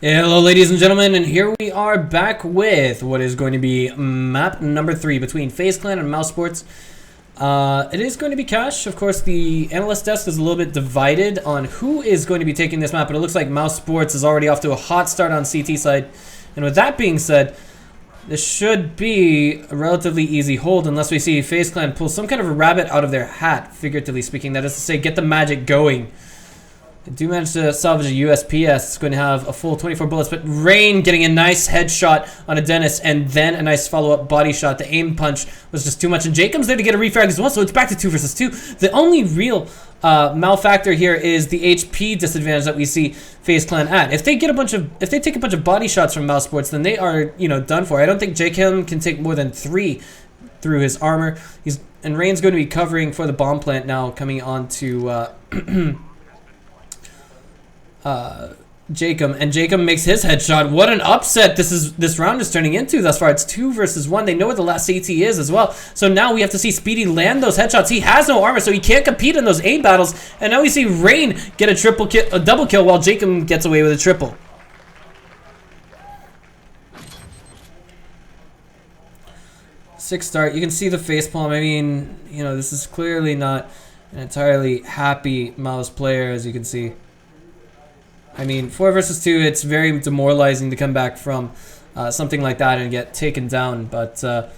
Hello ladies and gentlemen, and here we are back with what is going to be map number 3 between FaZe Clan and Mouz Sports. It is going to be cash. Of course, the analyst desk is a little bit divided on who is going to be taking this map, but it looks like Mouz Sports is already off to a hot start on CT side. And with that being said, this should be a relatively easy hold unless we see FaZe Clan pull some kind of a rabbit out of their hat, figuratively speaking. That is to say, get the magic going. They do manage to salvage a USPS. It's going to have a full 24 bullets, but Rain getting a nice headshot on a Dennis and then a nice follow-up body shot. The aim punch was just too much, and Jacob's there to get a refrag as well, so it's back to 2 versus 2. The only real malfactor here is the HP disadvantage that we see FaZe Clan at. If they take a bunch of body shots from Mouz Sports, then they are, done for. I don't think Jacob can take more than 3 through his armor. And Rain's going to be covering for the bomb plant now, coming on to Jacob, and Jacob makes his headshot. What an upset this round is turning into thus far. It's 2 versus 1. They know where the last CT is as well. So now we have to see Speedy land those headshots. He has no armor, so he can't compete in those aim battles. And now we see Rain get a double kill while Jacob gets away with a triple. Six start. You can see the facepalm. I mean, this is clearly not an entirely happy Mouz player, as you can see. I mean, 4 versus 2, it's very demoralizing to come back from something like that and get taken down. But, I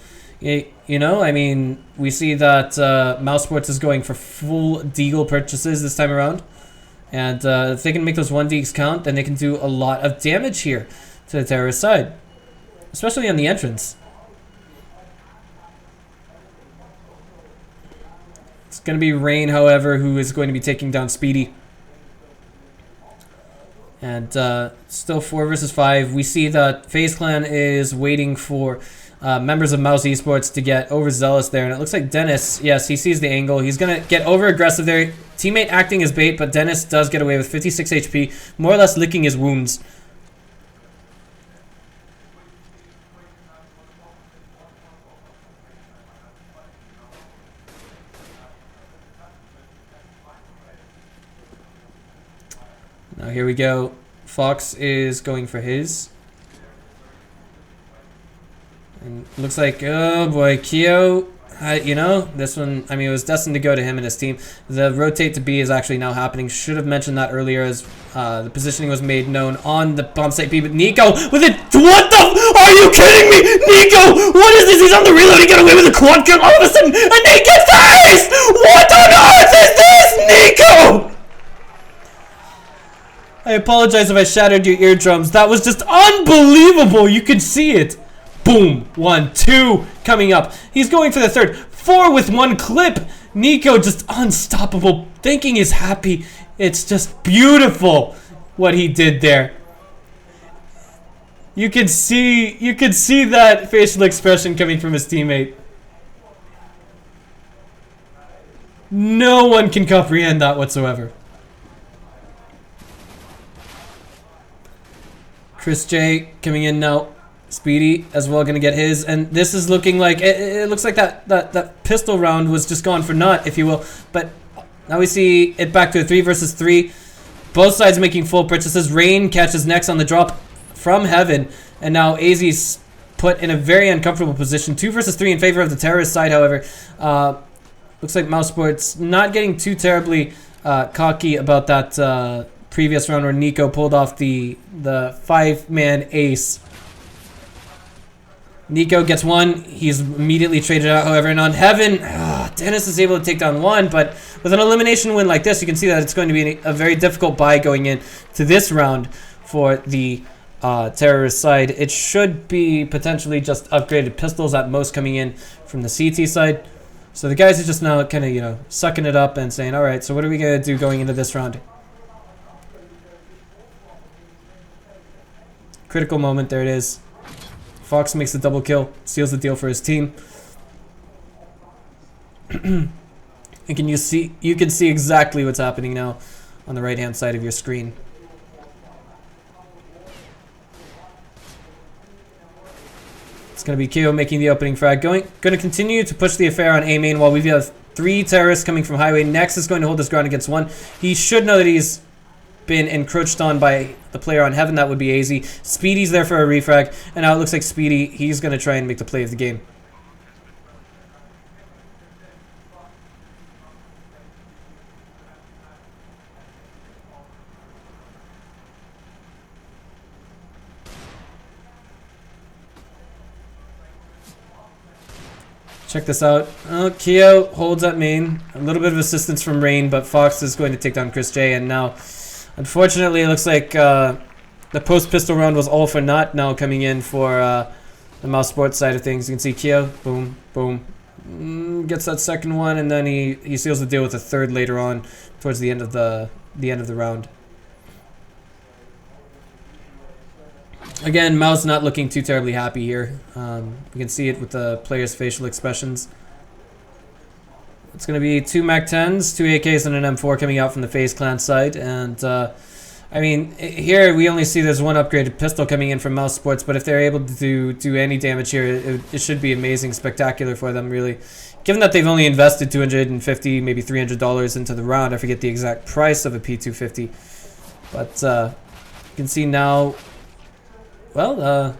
mean, we see that Mouz Sports is going for full deagle purchases this time around. And if they can make those 1 deags count, then they can do a lot of damage here to the terrorist side. Especially on the entrance. It's going to be Rain, however, who is going to be taking down Speedy. And still 4 versus 5. We see that FaZe Clan is waiting for members of Mouz Esports to get overzealous there. And it looks like Dennis, yes, he sees the angle. He's going to get over aggressive there. Teammate acting as bait, but Dennis does get away with 56 HP, more or less licking his wounds. Now here we go. Fox is going for his. And looks like, oh boy, Keo, this one, I mean, it was destined to go to him and his team. The rotate to B is actually now happening. Should have mentioned that earlier as the positioning was made known on the bomb site B. But Nico with it, what the, are you kidding me? Nico, what is this? He's on the reload, he got away with a quad kill all of a sudden, and they get FaZe! What on earth is this, Nico? I apologize if I shattered your eardrums. That was just unbelievable. You could see it. Boom. 1, 2 coming up. He's going for the third. 4 with 1 clip. Nico just unstoppable. Thinking is happy. It's just beautiful what he did there. You could see that facial expression coming from his teammate. No one can comprehend that whatsoever. Chris J coming in now. Speedy as well, gonna get his, and this is looking like it looks like that pistol round was just gone for naught, if you will. But now we see it back to a 3 versus 3. Both sides making full purchases. Rain catches next on the drop from heaven, and now AZ's put in a very uncomfortable position. 2 versus 3 in favor of the terrorist side, however. Looks like Mouz Sports not getting too terribly cocky about that previous round where Nico pulled off the 5-man ace. Nico gets 1. He's immediately traded out, however, and on heaven, Dennis is able to take down 1, but with an elimination win like this, you can see that it's going to be a very difficult buy going in to this round for the terrorist side. It should be potentially just upgraded pistols at most coming in from the CT side. So the guys are just now kind of, sucking it up and saying, all right, so what are we going to do going into this round? Critical moment, there it is. Fox makes the double kill, seals the deal for his team. And you can see exactly what's happening now on the right hand side of your screen. It's gonna be Keo making the opening frag. Gonna continue to push the affair on A main while we have 3 terrorists coming from highway. Next is going to hold his ground against 1. He should know that he's been encroached on by the player on Heaven. That would be AZ. Speedy's there for a refrag, and now it looks like Speedy, he's going to try and make the play of the game. Check this out. Keo holds at main. A little bit of assistance from Rain, but Fox is going to take down Chris J. And now, unfortunately, it looks like the post-pistol round was all for naught now coming in for the Mouse Sports side of things. You can see Keo, boom, boom. Gets that second one, and then he seals the deal with a third later on towards the end of the round. Again, Mouse not looking too terribly happy here. You can see it with the players' facial expressions. It's going to be 2 MAC-10s, 2 AKs, and an M4 coming out from the FaZe clan side. And, I mean, here we only see there's one upgraded pistol coming in from Mouse Sports, but if they're able to do any damage here, it should be amazing, spectacular for them, really. Given that they've only invested $250, maybe $300 into the round. I forget the exact price of a P250. But you can see now... Well,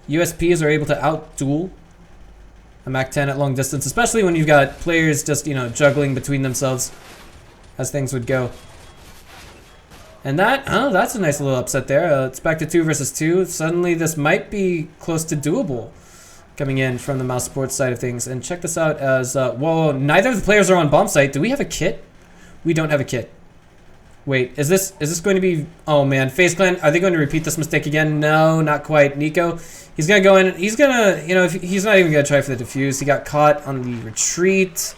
USPs are able to out-duel a MAC-10 at long distance, especially when you've got players just, you know, juggling between themselves as things would go. And that's a nice little upset there. It's back to 2 versus 2. Suddenly this might be close to doable coming in from the Mouse Sports side of things. And check this out as, whoa, neither of the players are on bomb site. Do we have a kit? We don't have a kit. Wait, is this going to be... Oh, man. FaZe Clan, are they going to repeat this mistake again? No, not quite. Nico, he's going to go in. He's going to... You know, he's not even going to try for the defuse. He got caught on the retreat.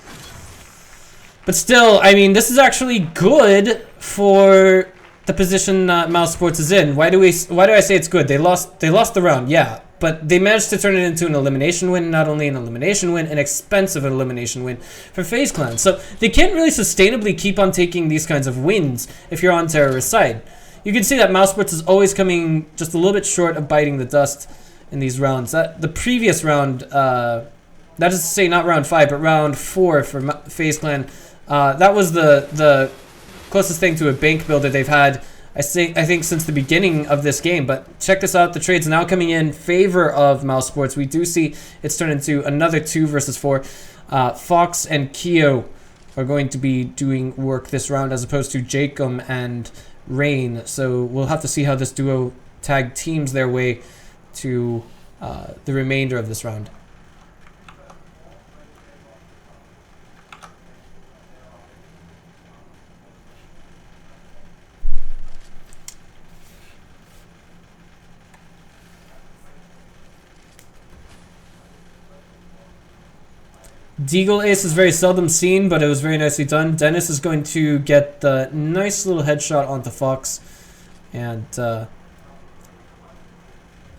But still, I mean, this is actually good for the position Mouse Sports is in. Why do I say it's good? They lost the round, yeah. But they managed to turn it into an elimination win. Not only an elimination win, an expensive elimination win for FaZe Clan. So they can't really sustainably keep on taking these kinds of wins if you're on terrorist side. You can see that Mouse Sports is always coming just a little bit short of biting the dust in these rounds. The previous round, that is to say not round 5, but round 4 for FaZe Clan, that was the closest thing to a bank builder they've had, I think since the beginning of this game. But check this out. The trade's now coming in favor of Mouse Sports. We do see it's turned into another 2 versus 4. Fox and Keo are going to be doing work this round as opposed to Jacob and Rain. So we'll have to see how this duo tag teams their way to the remainder of this round. Deagle Ace is very seldom seen, but it was very nicely done. Dennis is going to get the nice little headshot onto Fox, and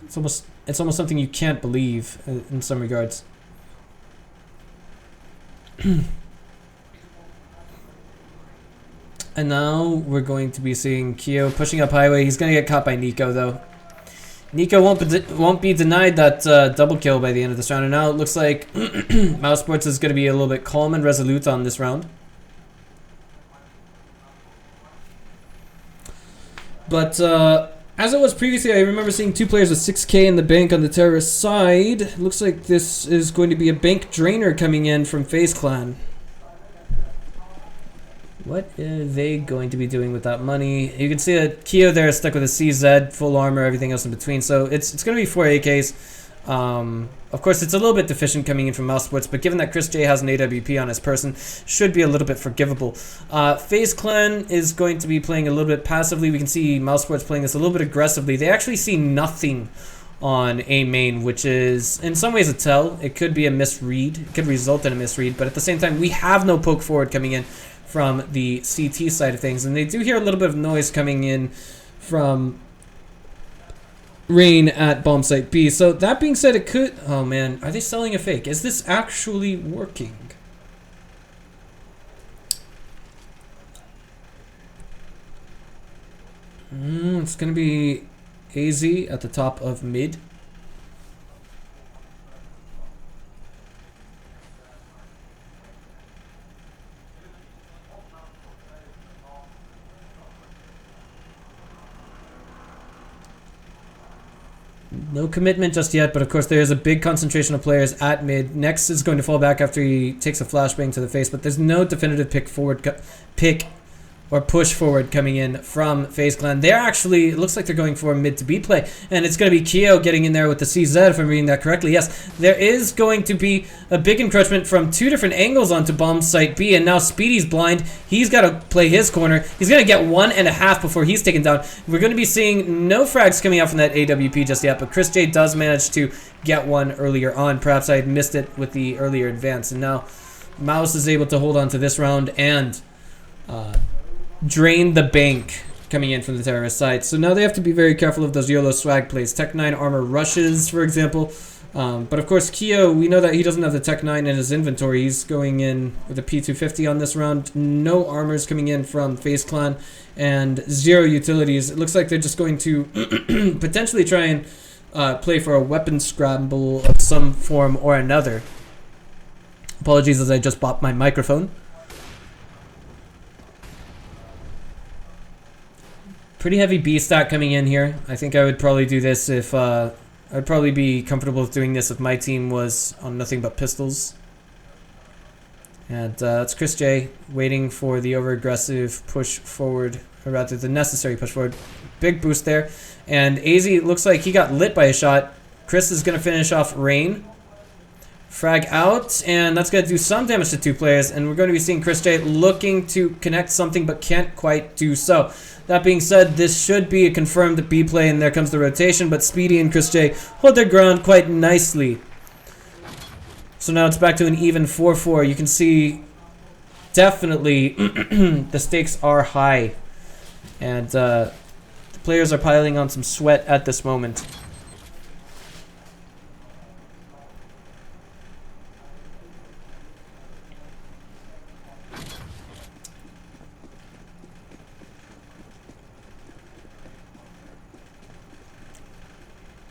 it's almost something you can't believe in some regards. And now we're going to be seeing Keo pushing up highway. He's going to get caught by Nico, though. Nico won't be denied that double kill by the end of this round. And now it looks like Mouse Sports is going to be a little bit calm and resolute on this round. But as it was previously, I remember seeing 2 players with 6K in the bank on the terrorist side. Looks like this is going to be a bank drainer coming in from FaZe Clan. What are they going to be doing with that money? You can see that Keo there is stuck with a CZ, full armor, everything else in between. So it's going to be 4 AKs. Of course, it's a little bit deficient coming in from Mouse Sports, but given that Chris J has an AWP on his person, should be a little bit forgivable. FaZe Clan is going to be playing a little bit passively. We can see Mouse Sports playing this a little bit aggressively. They actually see nothing on A main, which is in some ways a tell. It could be a misread. It could result in a misread, but at the same time, we have no poke forward coming in from the CT side of things, and they do hear a little bit of noise coming in from Rain at bomb site B. So that being said, it could... Oh man, are they selling a fake? Is this actually working? It's gonna be AZ at the top of mid. No commitment just yet, but of course there is a big concentration of players at mid. Next is going to fall back after he takes a flashbang to the face, but there's no definitive pick or push forward coming in from FaZe Clan. They're actually, it looks like they're going for mid to B play, and it's going to be Keo getting in there with the CZ, if I'm reading that correctly. Yes, there is going to be a big encroachment from two different angles onto bomb site B, and now Speedy's blind. He's got to play his corner. He's going to get 1.5 before he's taken down. We're going to be seeing no frags coming out from that AWP just yet, but Chris J does manage to get one earlier on. Perhaps I had missed it with the earlier advance, and now Mouz is able to hold on to this round and drain the bank coming in from the terrorist side. So now they have to be very careful of those YOLO swag plays. Tech 9 armor rushes, for example. But of course, Keo, we know that he doesn't have the Tech 9 in his inventory. He's going in with a P250 on this round. No armors coming in from FaZe Clan and 0 utilities. It looks like they're just going to potentially try and play for a weapon scramble of some form or another. Apologies as I just bopped my microphone. Pretty heavy B stack coming in here. I think I would probably do this if I'd probably be comfortable with doing this if my team was on nothing but pistols. And it's Chris J waiting for the over aggressive push forward, or rather the necessary push forward. Big boost there, and AZ looks like he got lit by a shot. Chris is gonna finish off Rain. Frag out, and that's going to do some damage to two players, and we're going to be seeing Chris J looking to connect something but can't quite do so. That being said, this should be a confirmed B play, and there comes the rotation, but Speedy and Chris J hold their ground quite nicely. So now it's back to an even 4-4. You can see definitely the stakes are high, and the players are piling on some sweat at this moment.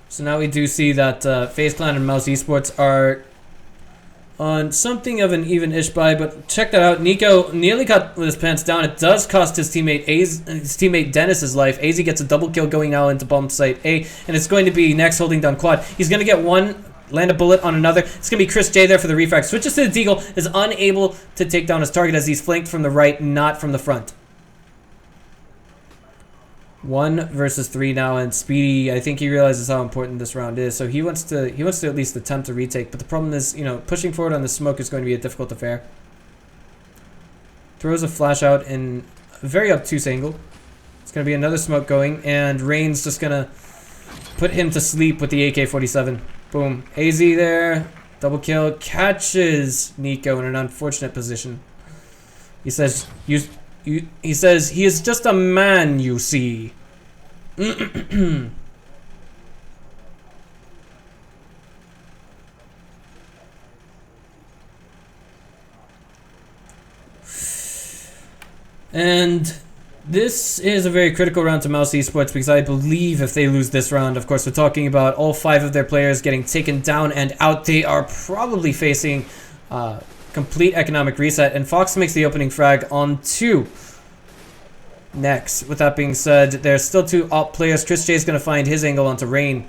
So now we do see that FaZe Clan and Mouz Esports are on something of an even-ish buy, but check that out. Nico nearly got with his pants down. It does cost his teammate Dennis his life. AZ gets a double kill going now into bomb site A, and it's going to be next holding down quad. He's going to get one, land a bullet on another. It's going to be Chris J there for the refrag. Switches to the Deagle, is unable to take down his target as he's flanked from the right, not from the front. 1 versus 3 now, and Speedy, I think he realizes how important this round is, so he wants to at least attempt a retake. But the problem is, you know, pushing forward on the smoke is going to be a difficult affair. Throws a flash out in a very obtuse angle. It's going to be another smoke going, and Rain's just going to put him to sleep with the AK-47. Boom. AZ there, double kill, catches Nico in an unfortunate position. He says, he says, he is just a man, you see. And this is a very critical round to Mouz Esports, because I believe if they lose this round, of course, we're talking about all 5 of their players getting taken down and out. They are probably facing complete economic reset, and Fox makes the opening frag on 2. Next, with that being said, there's still 2 op players. Chris J is going to find his angle onto Rain.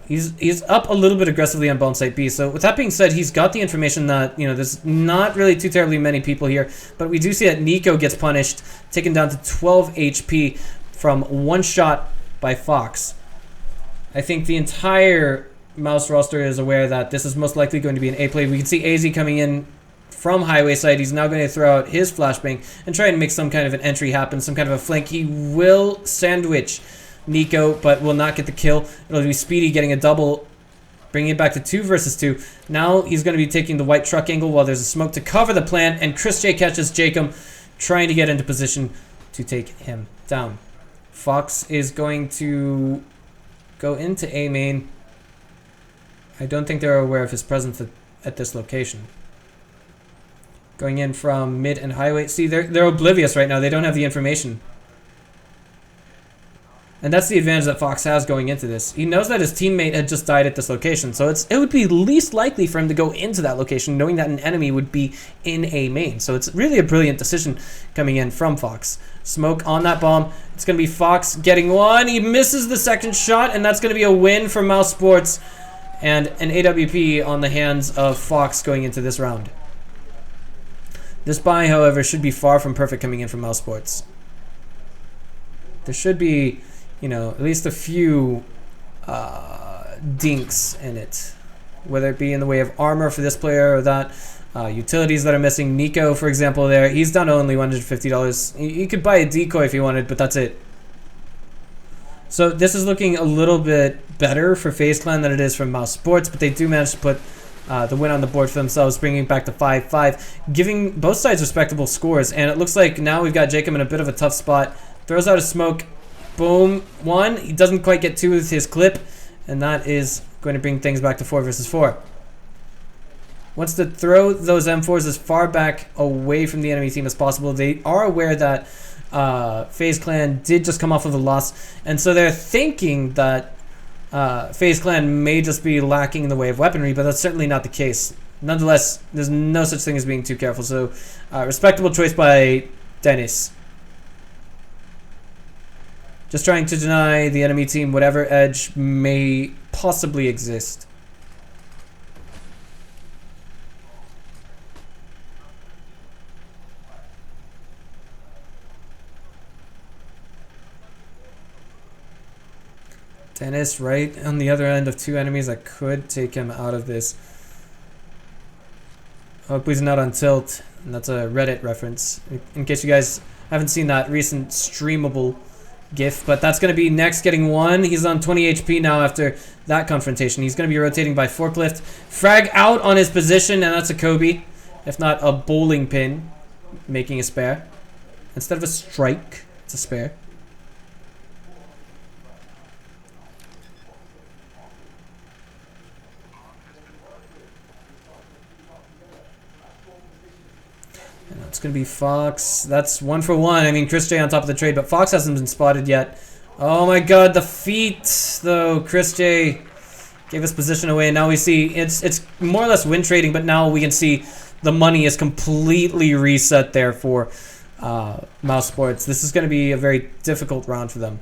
He's up a little bit aggressively on bomb site B. So with that being said, he's got the information that, you know, there's not really too terribly many people here, but we do see that Nico gets punished, taken down to 12 HP from 1 shot by Fox. I think the entire Mouz roster is aware that this is most likely going to be an A play. We can see AZ coming in from highway side. He's now going to throw out his flashbang and try and make some kind of an entry happen, some kind of a flank. He will sandwich Nico, but will not get the kill. It'll be Speedy getting a double, bringing it back to 2 versus 2. Now he's going to be taking the white truck angle while there's a smoke to cover the plant, and Chris J catches Jacob, trying to get into position to take him down. Fox is going to go into A main. I don't think they're aware of his presence at this location. Going in from mid and highway. See, they're oblivious right now. They don't have the information. And that's the advantage that Fox has going into this. He knows that his teammate had just died at this location, so it would be least likely for him to go into that location knowing that an enemy would be in A main. So it's really a brilliant decision coming in from Fox. Smoke on that bomb. It's going to be Fox getting one. He misses the second shot, and that's going to be a win for Mouz Sports. And an AWP on the hands of Fox going into this round. This buy, however, should be far from perfect coming in from Mouz Sports. There should be, you know, at least a few dinks in it. Whether it be in the way of armor for this player or that. Utilities that are missing. Nico, for example, there. He's down to only $150. He could buy a decoy if he wanted, but that's it. So this is looking a little bit better for FaZe Clan than it is for Mouz Sports, but they do manage to put the win on the board for themselves, bringing it back to 5-5, giving both sides respectable scores. And it looks like now we've got Jacob in a bit of a tough spot. Throws out a smoke. Boom. One. He doesn't quite get two with his clip, and that is going to bring things back to 4 versus 4. Wants to throw those M4s as far back away from the enemy team as possible. They are aware that FaZe Clan did just come off of a loss, and so they're thinking that FaZe Clan may just be lacking in the way of weaponry, but that's certainly not the case. Nonetheless, there's no such thing as being too careful, so respectable choice by Dennis. Just trying to deny the enemy team whatever edge may possibly exist. Dennis right on the other end of two enemies that could take him out of this. Hope he's not on tilt. And that's a Reddit reference. In case you guys haven't seen that recent streamable GIF. But that's going to be Next getting one. He's on 20 HP now after that confrontation. He's going to be rotating by forklift. Frag out on his position, and that's a Kobe. If not a bowling pin, making a spare. Instead of a strike, it's a spare. It's going to be Fox. That's 1 for 1. I mean, Chris J on top of the trade, but Fox hasn't been spotted yet. Oh my god, the feet, though. Chris J gave his position away, and now we see it's more or less win trading, but now we can see the money is completely reset there for Mouz Sports. This is going to be a very difficult round for them.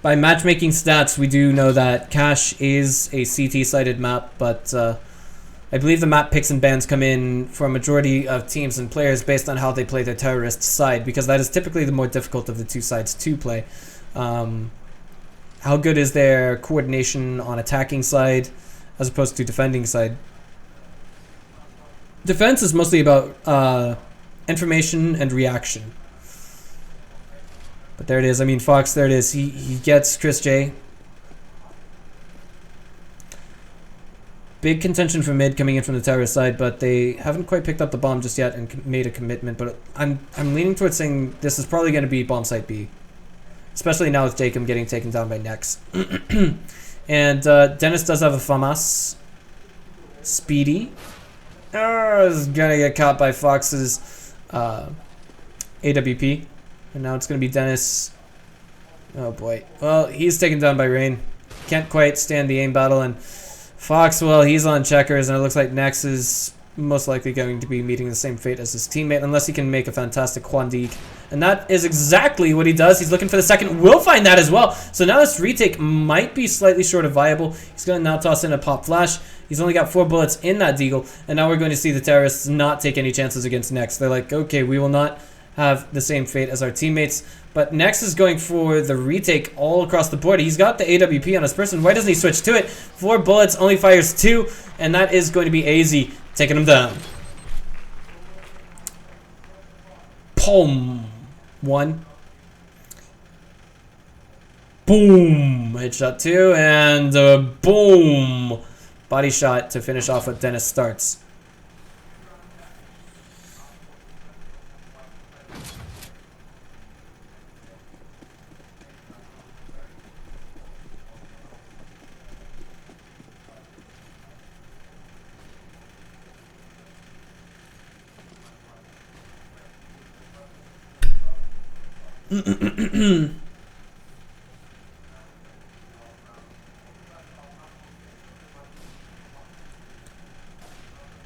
By matchmaking stats, we do know that Cash is a CT-sided map, but I believe the map picks and bans come in for a majority of teams and players based on how they play their terrorist side, because that is typically the more difficult of the two sides to play. How good is their coordination on attacking side as opposed to defending side? Defense is mostly about information and reaction. But there it is. I mean, Fox, there it is. He gets Chris J. Big contention for mid coming in from the terrorist side, but they haven't quite picked up the bomb just yet and made a commitment. But I'm leaning towards saying this is probably going to be bomb site B, especially now with Jacob getting taken down by Nex. And Dennis does have a FAMAS. Speedy. Is going to get caught by Fox's AWP. And now it's going to be Dennis. Oh boy. Well, he's taken down by Rain. Can't quite stand the aim battle, and Fox, well, he's on checkers, and it looks like Nex is most likely going to be meeting the same fate as his teammate, unless he can make a fantastic Quandig. And that is exactly what he does. He's looking for the second. Will find that as well. So now this retake might be slightly short of viable. He's going to now toss in a pop flash. He's only got 4 bullets in that deagle, and now we're going to see the terrorists not take any chances against Nex. They're like, okay, we will not have the same fate as our teammates. But Nex is going for the retake all across the board. He's got the AWP on his person. Why doesn't he switch to it? 4 bullets, only fires 2, and that is going to be AZ taking him down. Boom. 1. Boom. Headshot 2, and boom. Body shot to finish off what Dennis starts.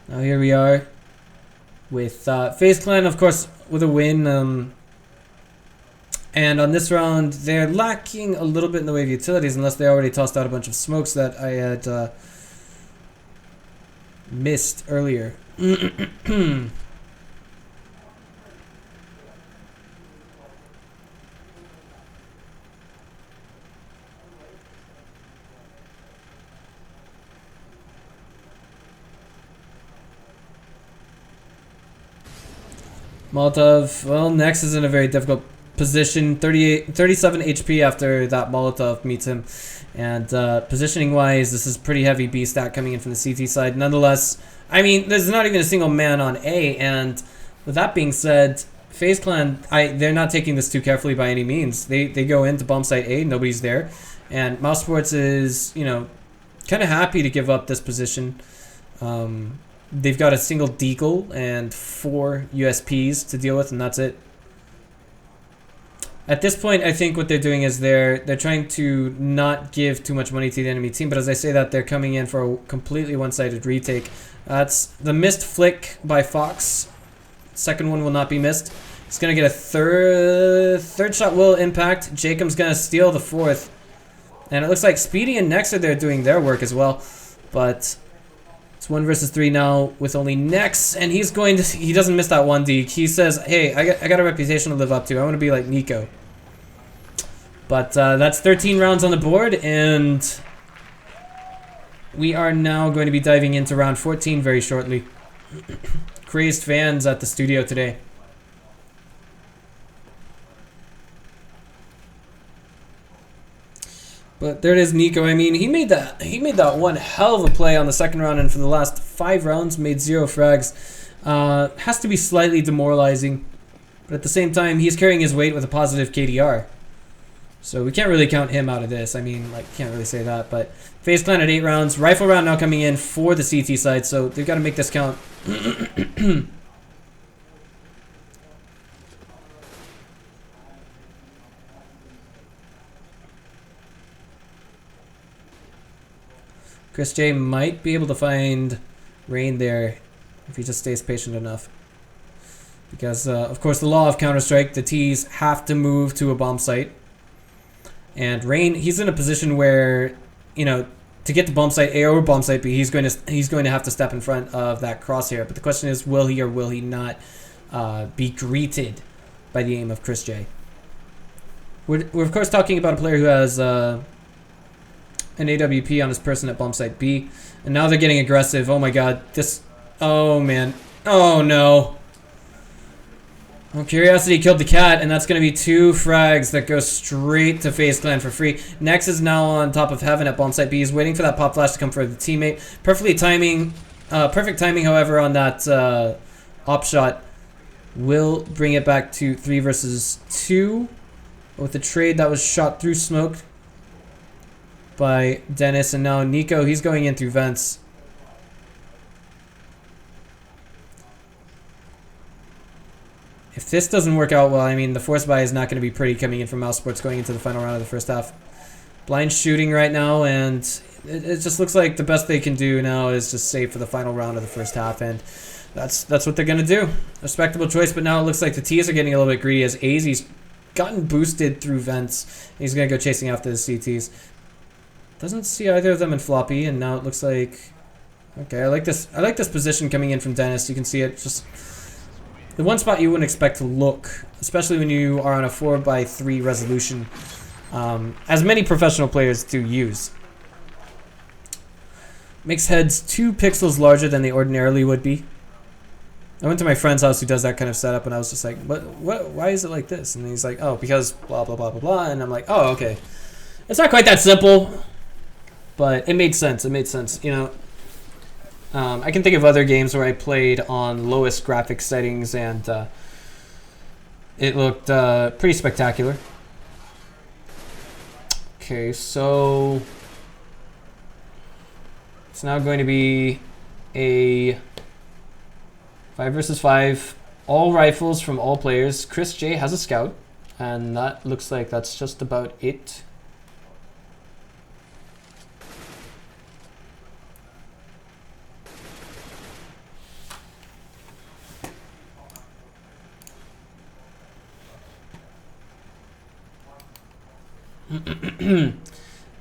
Now here we are. with FaZe Clan, of course, with a win. And on this round, they're lacking a little bit in the way of utilities, unless they already tossed out a bunch of smokes that I had missed earlier. Molotov, well, Nex is in a very difficult position. 37 HP after that Molotov meets him. And positioning wise, this is pretty heavy B stat coming in from the CT side. Nonetheless, I mean, there's not even a single man on A. And with that being said, FaZe Clan, they're not taking this too carefully by any means. They go into bomb site A, nobody's there. And Mouz Sports is, you know, kind of happy to give up this position. They've got a single deagle and 4 USPs to deal with, and that's it. At this point, I think what they're doing is they're trying to not give too much money to the enemy team, but as I say that, they're coming in for a completely one-sided retake. That's the missed flick by Fox. Second one will not be missed. He's going to get a third shot will impact. Jacob's going to steal the fourth. And it looks like Speedy and Nex are there doing their work as well, but it's 1 versus 3 now with only Nex, and he doesn't miss that 1D. He says, hey, I got a reputation to live up to. I want to be like Nico. But that's 13 rounds on the board, and we are now going to be diving into round 14 very shortly. Crazed fans at the studio today. But there it is, Nico. I mean, he made that one hell of a play on the second round, and for the last 5 rounds, made 0 frags. Has to be slightly demoralizing, but at the same time, he's carrying his weight with a positive KDR. So we can't really count him out of this. I mean, like, can't really say that. But FaZe Clan at 8 rounds, rifle round now coming in for the CT side, so they've got to make this count. Chris J might be able to find Rain there if he just stays patient enough. Because, of course, the law of Counter-Strike, the T's have to move to a bomb site. And Rain, he's in a position where, you know, to get to bomb site A or bomb site B, he's going to have to step in front of that crosshair. But the question is, will he or will he not be greeted by the aim of Chris J? We're of course talking about a player who has an AWP on his person at bomb site B, and now they're getting aggressive. Oh my god, oh man, oh no. Well, Curiosity killed the cat, and that's going to be 2 frags that go straight to FaZe Clan for free. Nex is now on top of Heaven at bomb site B. He's waiting for that pop flash to come for the teammate. Perfect timing, however, on that op shot. Will bring it back to 3 versus 2 with the trade that was shot through smoke by Dennis, and now Nico, he's going in through vents. If this doesn't work out well, I mean, the force buy is not going to be pretty coming in from Mouz Sports going into the final round of the first half. Blind shooting right now, and it just looks like the best they can do now is just save for the final round of the first half, and that's what they're going to do. Respectable choice, but now it looks like the T's are getting a little bit greedy as AZ's gotten boosted through vents. He's going to go chasing after the CTs. Doesn't see either of them in floppy, and now it looks like... Okay, I like this position coming in from Dennis. You can see it just... The one spot you wouldn't expect to look, especially when you are on a 4x3 resolution, as many professional players do use. Makes heads 2 pixels larger than they ordinarily would be. I went to my friend's house who does that kind of setup, and I was just like, why is it like this? And he's like, oh, because blah, blah, blah, blah, blah. And I'm like, oh, okay. It's not quite that simple, but it made sense. It made sense, you know. I can think of other games where I played on lowest graphics settings, and it looked pretty spectacular. Okay, so it's now going to be a 5 versus 5, all rifles from all players. Chris J has a scout, and that looks like that's just about it.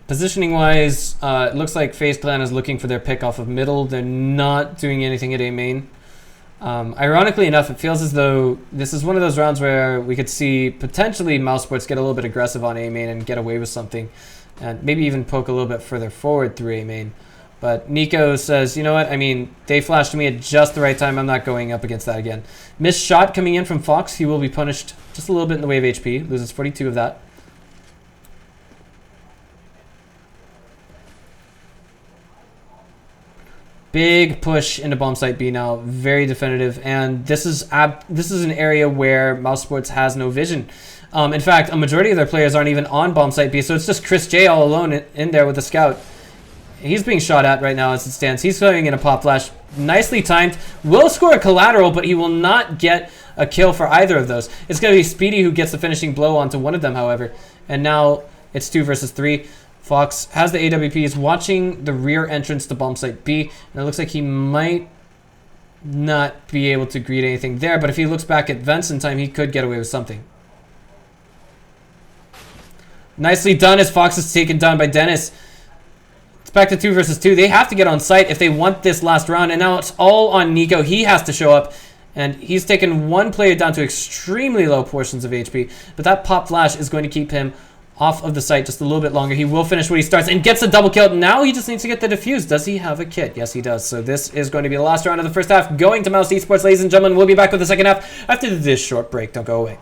Positioning wise, it looks like FaZe Clan is looking for their pick off of middle. They're not doing anything at A main. Ironically enough, it feels as though this is one of those rounds where we could see potentially Mouse Sports get a little bit aggressive on A main and get away with something, and maybe even poke a little bit further forward through A main. But Nico says, you know what, I mean, they flashed me at just the right time. I'm not going up against that again. Missed shot coming in from Fox. He will be punished just a little bit in the way of HP. Loses 42 of that. Big push into bomb site B now, very definitive, and this is an area where Mouse Sports has no vision. In fact, a majority of their players aren't even on bomb site B, so it's just Chris J all alone in there with the scout. He's being shot at right now as it stands. He's going in a pop flash, nicely timed. Will score a collateral, but he will not get a kill for either of those. It's going to be Speedy who gets the finishing blow onto one of them, however, and now it's 2 versus 3. Fox has the AWP, is watching the rear entrance to bomb site B, and it looks like he might not be able to greet anything there, but if he looks back at vents in time, he could get away with something. Nicely done as Fox is taken down by Dennis. It's back to 2 versus 2. They have to get on site if they want this last round, and now it's all on Nico. He has to show up, and he's taken one player down to extremely low portions of HP, but that pop flash is going to keep him off of the site just a little bit longer. He will finish what he starts and gets a double kill. Now he just needs to get the defuse. Does he have a kit? Yes, he does. So this is going to be the last round of the first half. Going to Mouse Esports, ladies and gentlemen. We'll be back with the second half after this short break. Don't go away.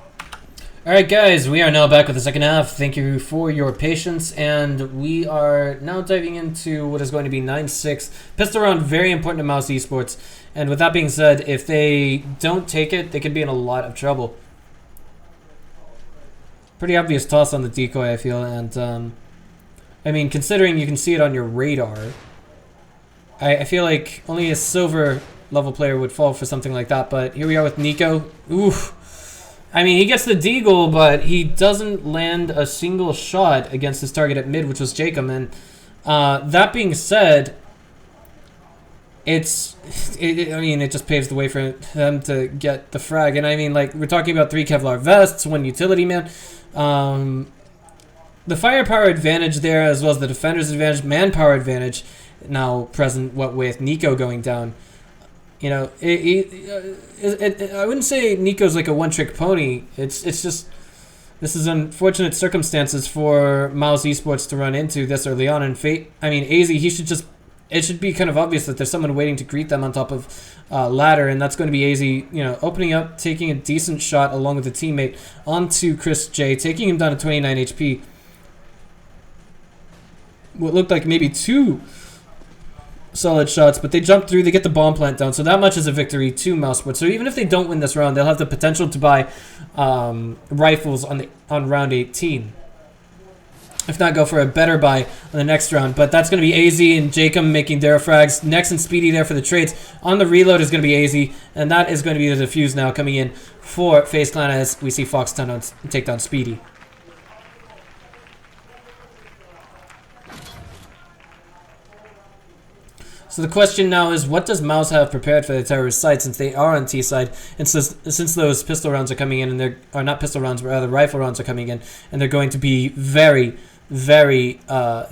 All right, guys, we are now back with the second half. Thank you for your patience, and we are now diving into what is going to be 9-6. Pistol round, very important to Mouse Esports. And with that being said, if they don't take it, they could be in a lot of trouble. Pretty obvious toss on the decoy, I feel, and I mean, considering you can see it on your radar, I feel like only a silver level player would fall for something like that, but here we are with Nico. Oof. I mean, he gets the deagle, but he doesn't land a single shot against his target at mid, which was Jacob, and that being said, I mean, it just paves the way for them to get the frag, and I mean, like, we're talking about 3 Kevlar vests, 1 utility man. The firepower advantage there, as well as the defender's advantage, manpower advantage, now present. What with Nico going down, you know, I wouldn't say Nico's like a one-trick pony. It's just this is unfortunate circumstances for Mouse Esports to run into this early on. And AZ, it should be kind of obvious that there's someone waiting to greet them on top of ladder, and that's going to be AZ, you know, opening up, taking a decent shot along with a teammate onto Chris J, taking him down to 29 HP. What looked like maybe 2 solid shots, but they jump through, they get the bomb plant down, so that much is a victory to Mouse Sports. So even if they don't win this round, they'll have the potential to buy rifles on round 18. If not, go for a better buy on the next round. But that's going to be AZ and Jacob making their frags. Next and Speedy there for the trades. On the reload is going to be AZ. And that is going to be the defuse now coming in for FaZe Clan as we see Fox take down Speedy. So the question now is, what does Mouse have prepared for the terrorist side, since they are on T side, and since those pistol rounds are coming in, and they're not pistol rounds, but rather rifle rounds are coming in, and they're going to be very, very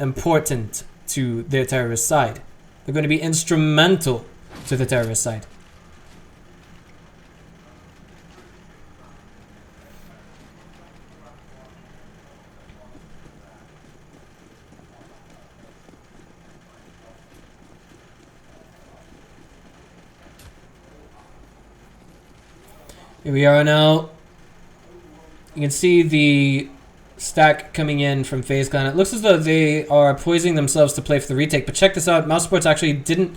important to their terrorist side. They're going to be instrumental to the terrorist side. Here we are now. You can see the stack coming in from FaZe Clan. It looks as though they are poising themselves to play for the retake. But check this out. Mouse Sports actually didn't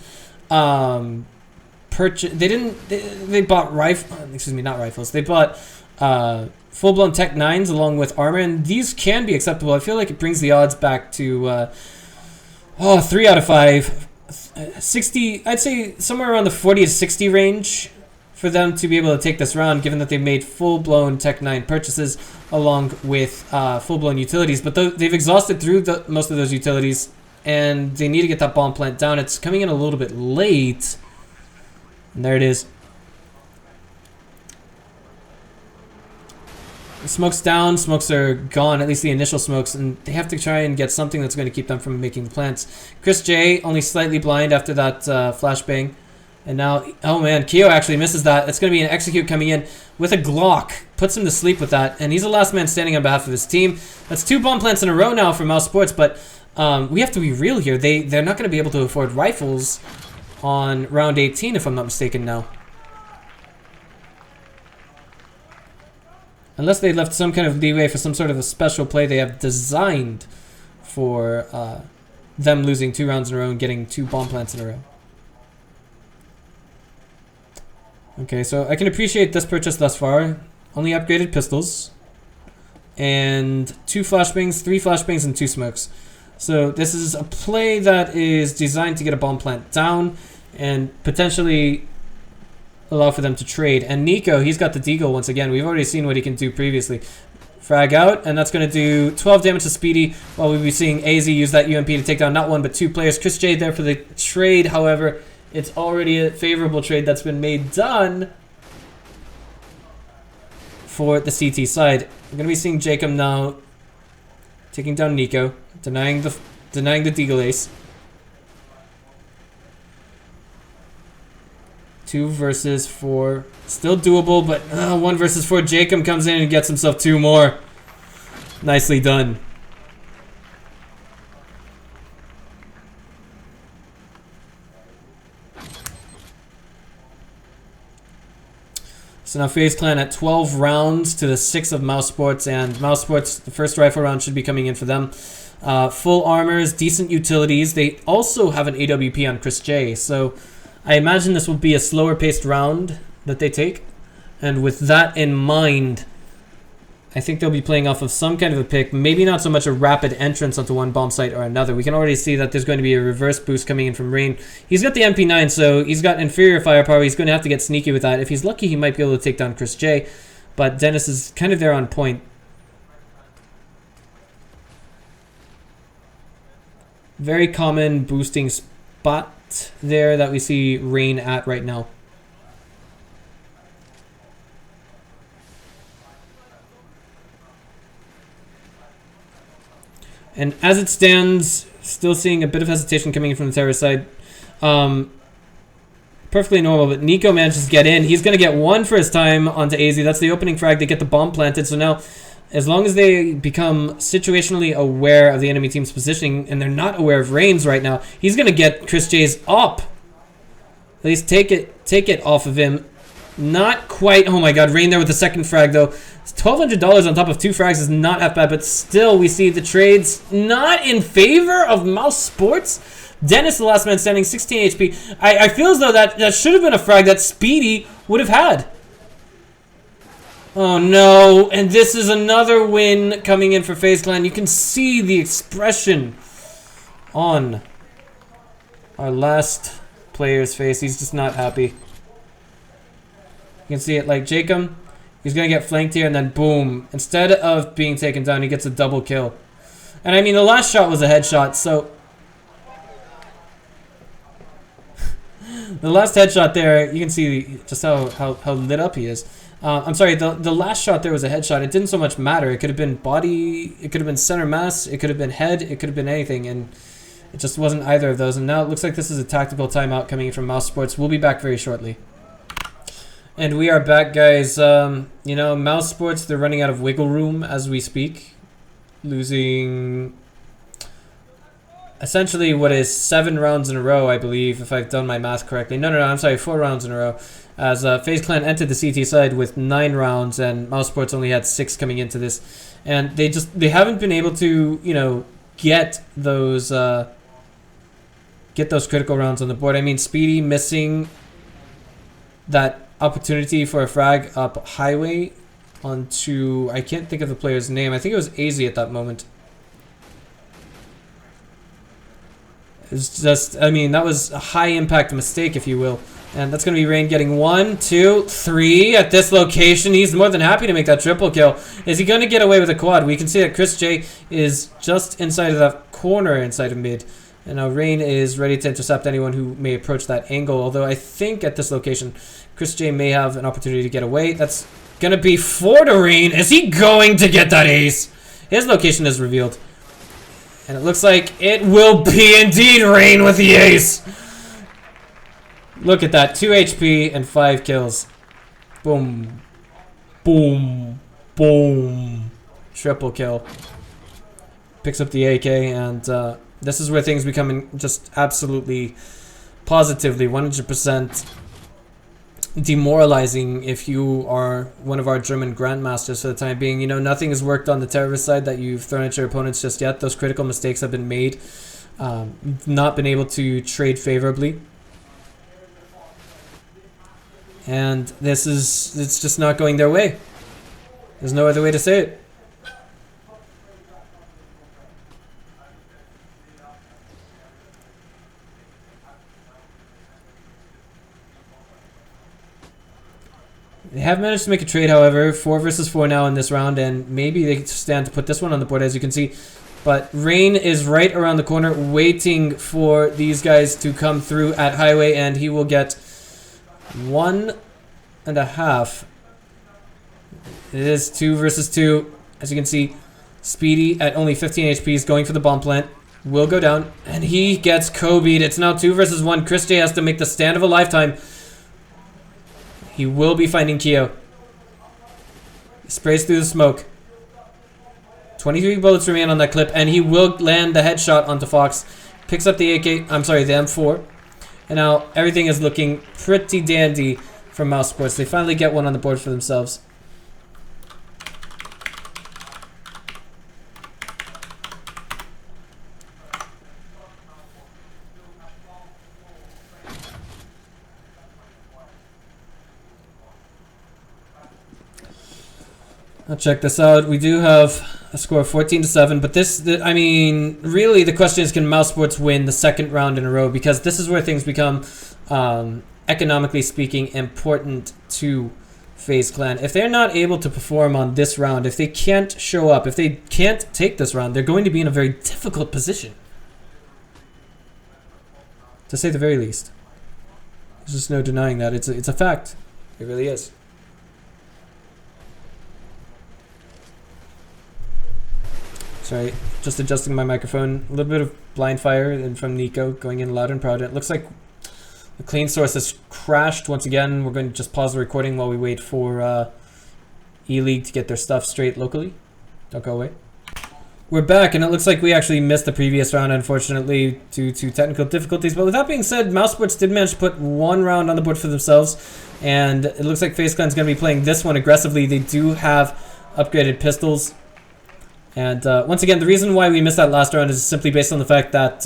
purchase. They bought not rifles. They bought full-blown Tech 9s along with armor, and these can be acceptable. I feel like it brings the odds back to 3 out of 5, 60. I'd say somewhere around the 40 to 60 range for them to be able to take this round, given that they made full-blown Tech 9 purchases along with full-blown utilities. But they've exhausted through most of those utilities, and they need to get that bomb plant down. It's coming in a little bit late. And there it is. Smoke's down. Smokes are gone, at least the initial smokes, and they have to try and get something that's going to keep them from making the plants. Chris J only slightly blind after that flashbang. And now, oh man, Keo actually misses that. It's going to be an execute coming in with a Glock. Puts him to sleep with that. And he's the last man standing on behalf of his team. That's 2 bomb plants in a row now for Mouz Sports, but we have to be real here. They're not going to be able to afford rifles on round 18, if I'm not mistaken now. Unless they left some kind of leeway for some sort of a special play they have designed for them losing 2 rounds in a row and getting 2 bomb plants in a row. Okay, so I can appreciate this purchase thus far. Only upgraded pistols. And 2 flashbangs, 3 flashbangs, and 2 smokes. So this is a play that is designed to get a bomb plant down and potentially allow for them to trade. And Nico, he's got the deagle once again. We've already seen what he can do previously. Frag out, and that's going to do 12 damage to Speedy, while we'll be seeing AZ use that UMP to take down not 1 but 2 players. Chris J there for the trade, however. It's already a favorable trade that's been made done for the CT side. We're going to be seeing Jacob now taking down Nico, denying the deagle ace. 2 versus 4. Still doable, but 1 versus 4. Jacob comes in and gets himself 2 more. Nicely done. So now FaZe Clan at 12 rounds to the 6 of Mouz Sports, and Mouz Sports, the first rifle round should be coming in for them. Full armors, decent utilities. They also have an AWP on Chris J, so I imagine this will be a slower paced round that they take. And with that in mind, I think they'll be playing off of some kind of a pick. Maybe not so much a rapid entrance onto one bomb site or another. We can already see that there's going to be a reverse boost coming in from Rain. He's got the MP9, so he's got inferior firepower. He's going to have to get sneaky with that. If he's lucky, he might be able to take down Chris J. But Dennis is kind of there on point. Very common boosting spot there that we see Rain at right now. And as it stands, still seeing a bit of hesitation coming in from the terrorist side. Perfectly normal, but Nico manages to get in. He's going to get 1 for his time onto AZ. That's the opening frag. They get the bomb planted. So now, as long as they become situationally aware of the enemy team's positioning, and they're not aware of Rain's right now, he's going to get Chris J's up. At least take it off of him. Not quite. Oh my god, Rain there with the second frag though. $1,200 on top of 2 frags is not half bad, but still we see the trades not in favor of Mouz Sports. Dennis, the last man standing, 16 HP. I feel as though that should have been a frag that Speedy would have had. Oh no, and this is another win coming in for FaZe Clan. You can see the expression on our last player's face. He's just not happy. You can see it like Jacob. He's going to get flanked here, and then boom. Instead of being taken down, he gets a double kill. And I mean, the last shot was a headshot, so... the last headshot there, you can see just how lit up he is. I'm sorry, the last shot there was a headshot. It didn't so much matter. It could have been body, it could have been center mass, it could have been head, it could have been anything, and it just wasn't either of those. And now it looks like this is a tactical timeout coming in from Mouz Sports. We'll be back very shortly. And we are back, guys. You know, Mouz Sports, they're running out of wiggle room as we speak. Losing essentially what is 7 rounds in a row, I believe, if I've done my math correctly. No, I'm sorry, 4 rounds in a row. As FaZe Clan entered the CT side with 9 rounds, and Mouz Sports only had 6 coming into this. And they haven't been able to, you know, get those critical rounds on the board. I mean, Speedy missing that opportunity for a frag up highway onto, I can't think of the player's name. I think it was AZ at that moment. It's just, I mean, that was a high impact mistake, if you will. And that's going to be Rain getting 1, 2, 3 at this location. He's more than happy to make that triple kill. Is he going to get away with a quad? We can see that Chris J is just inside of that corner inside of mid. And now Rain is ready to intercept anyone who may approach that angle. Although I think at this location, Chris J may have an opportunity to get away. That's gonna be for the Rain. Is he going to get that ace? His location is revealed. And it looks like it will be indeed Rain with the ace. Look at that. 2 HP and 5 kills. Boom. Boom. Boom. Triple kill. Picks up the AK, and this is where things become just absolutely, positively, 100% demoralizing if you are one of our German grandmasters for the time being. You know, nothing has worked on the terrorist side that you've thrown at your opponents just yet. Those critical mistakes have been made. You've not been able to trade favorably. And it's just not going their way. There's no other way to say it. They have managed to make a trade, however. 4 versus 4 now in this round, and maybe they stand to put this one on the board, as you can see. But Rain is right around the corner, waiting for these guys to come through at Highway, and he will get 1.5. It is 2 versus 2. As you can see, Speedy at only 15 HP is going for the bomb plant. Will go down, and he gets Kobe'd. It's now 2 versus 1. Chris J has to make the stand of a lifetime. He will be finding Keo. He sprays through the smoke. 23 bullets remain on that clip, and he will land the headshot onto Fox. Picks up the AK, I'm sorry, the M4. And now everything is looking pretty dandy for Mouz Sports. They finally get one on the board for themselves. Now check this out. We do have a score of 14-7, but I mean, really the question is, can Mouz Sports win the second round in a row? Because this is where things become, economically speaking, important to FaZe Clan. If they're not able to perform on this round, if they can't show up, if they can't take this round, they're going to be in a very difficult position. To say the very least. There's just no denying that. It's a fact. It really is. Sorry, just adjusting my microphone. A little bit of blind fire and from Nico going in loud and proud. It looks like the clean source has crashed once again. We're going to just pause the recording while we wait for E-League to get their stuff straight locally. Don't go away. We're back, and it looks like we actually missed the previous round, unfortunately, due to technical difficulties. But with that being said, Mouz Sports did manage to put one round on the board for themselves, and it looks like FaZe Clan is going to be playing this one aggressively. They do have upgraded pistols. And once again, the reason why we missed that last round is simply based on the fact that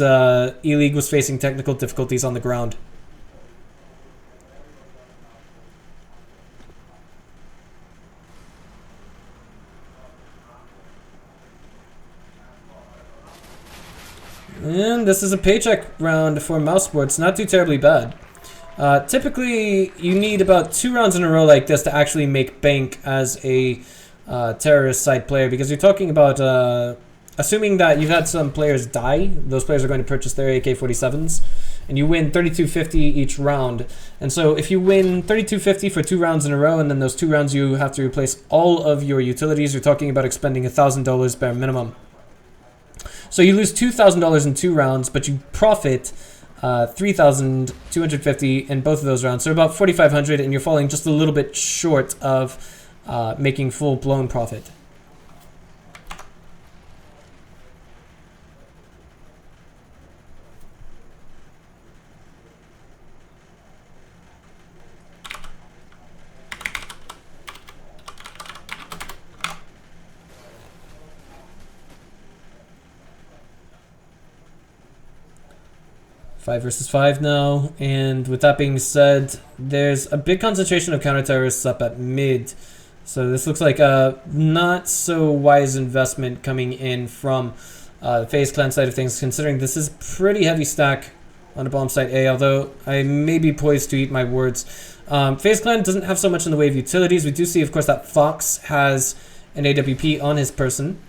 E-League was facing technical difficulties on the ground. And this is a paycheck round for Mouz Sports. Not too terribly bad. Typically, you need about 2 rounds in a row like this to actually make bank as a terrorist side player, because you're talking about assuming that you've had some players die. Those players are going to purchase their AK-47s, and you win 3250 each round. And so if you win 3250 for 2 rounds in a row, and then those 2 rounds you have to replace all of your utilities, you're talking about expending $1,000 bare minimum. So you lose $2,000 in 2 rounds, but you profit $3,250 in both of those rounds. So about $4,500, and you're falling just a little bit short of making full-blown profit. Five versus 5 now, and with that being said, there's a big concentration of counter-terrorists up at mid. So this looks like a not so wise investment coming in from the FaZe Clan side of things, considering this is pretty heavy stack on the bomb site A, although I may be poised to eat my words. FaZe Clan doesn't have so much in the way of utilities. We do see, of course, that Fox has an AWP on his person.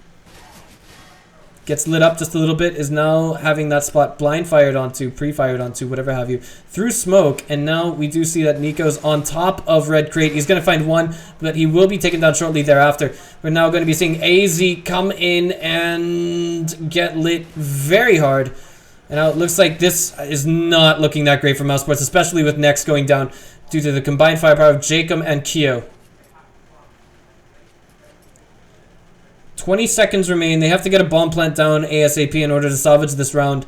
gets lit up just a little bit, is now having that spot blind fired onto, pre-fired onto, whatever have you, through smoke. And now we do see that Nico's on top of Red Crate. He's going to find one, but he will be taken down shortly thereafter. We're now going to be seeing AZ come in and get lit very hard. And now it looks like this is not looking that great for Mouse Sports, especially with Next going down due to the combined firepower of Jacob and Keo. 20 seconds remain. They have to get a bomb plant down ASAP in order to salvage this round.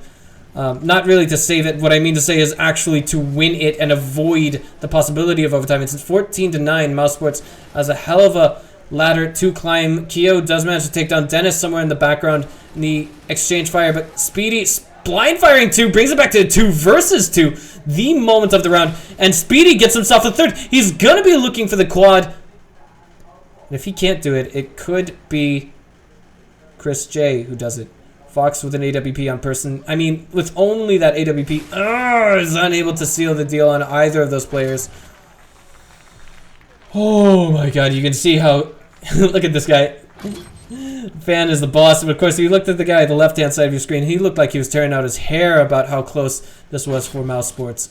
Not really to save it. What I mean to say is actually to win it and avoid the possibility of overtime. It's 14-9. Mouse Sports has a hell of a ladder to climb. Keo does manage to take down Dennis somewhere in the background in the exchange fire, but Speedy blind firing 2 brings it back to 2 versus 2. The moment of the round. And Speedy gets himself a third. He's going to be looking for the quad. And if he can't do it, it could be Chris J who does it. Fox with an AWP on person. I mean, with only that AWP, is unable to seal the deal on either of those players. Oh my god, you can see how... Look at this guy. Fan is the boss. And of course, if you looked at the guy at the left-hand side of your screen, he looked like he was tearing out his hair about how close this was for Mouse Sports.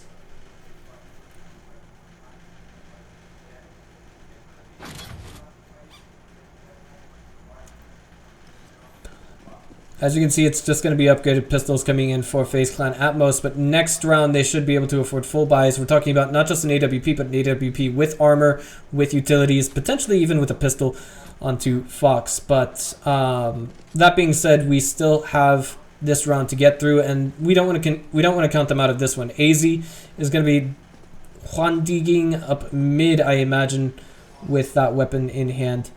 As you can see, it's just going to be upgraded pistols coming in for FaZe Clan at most, but next round they should be able to afford full buys. We're talking about not just an AWP, but an AWP with armor, with utilities, potentially even with a pistol onto Fox. But that being said, we still have this round to get through, and we don't want to count them out of this one. AZ is going to be Juan-digging up mid, I imagine, with that weapon in hand.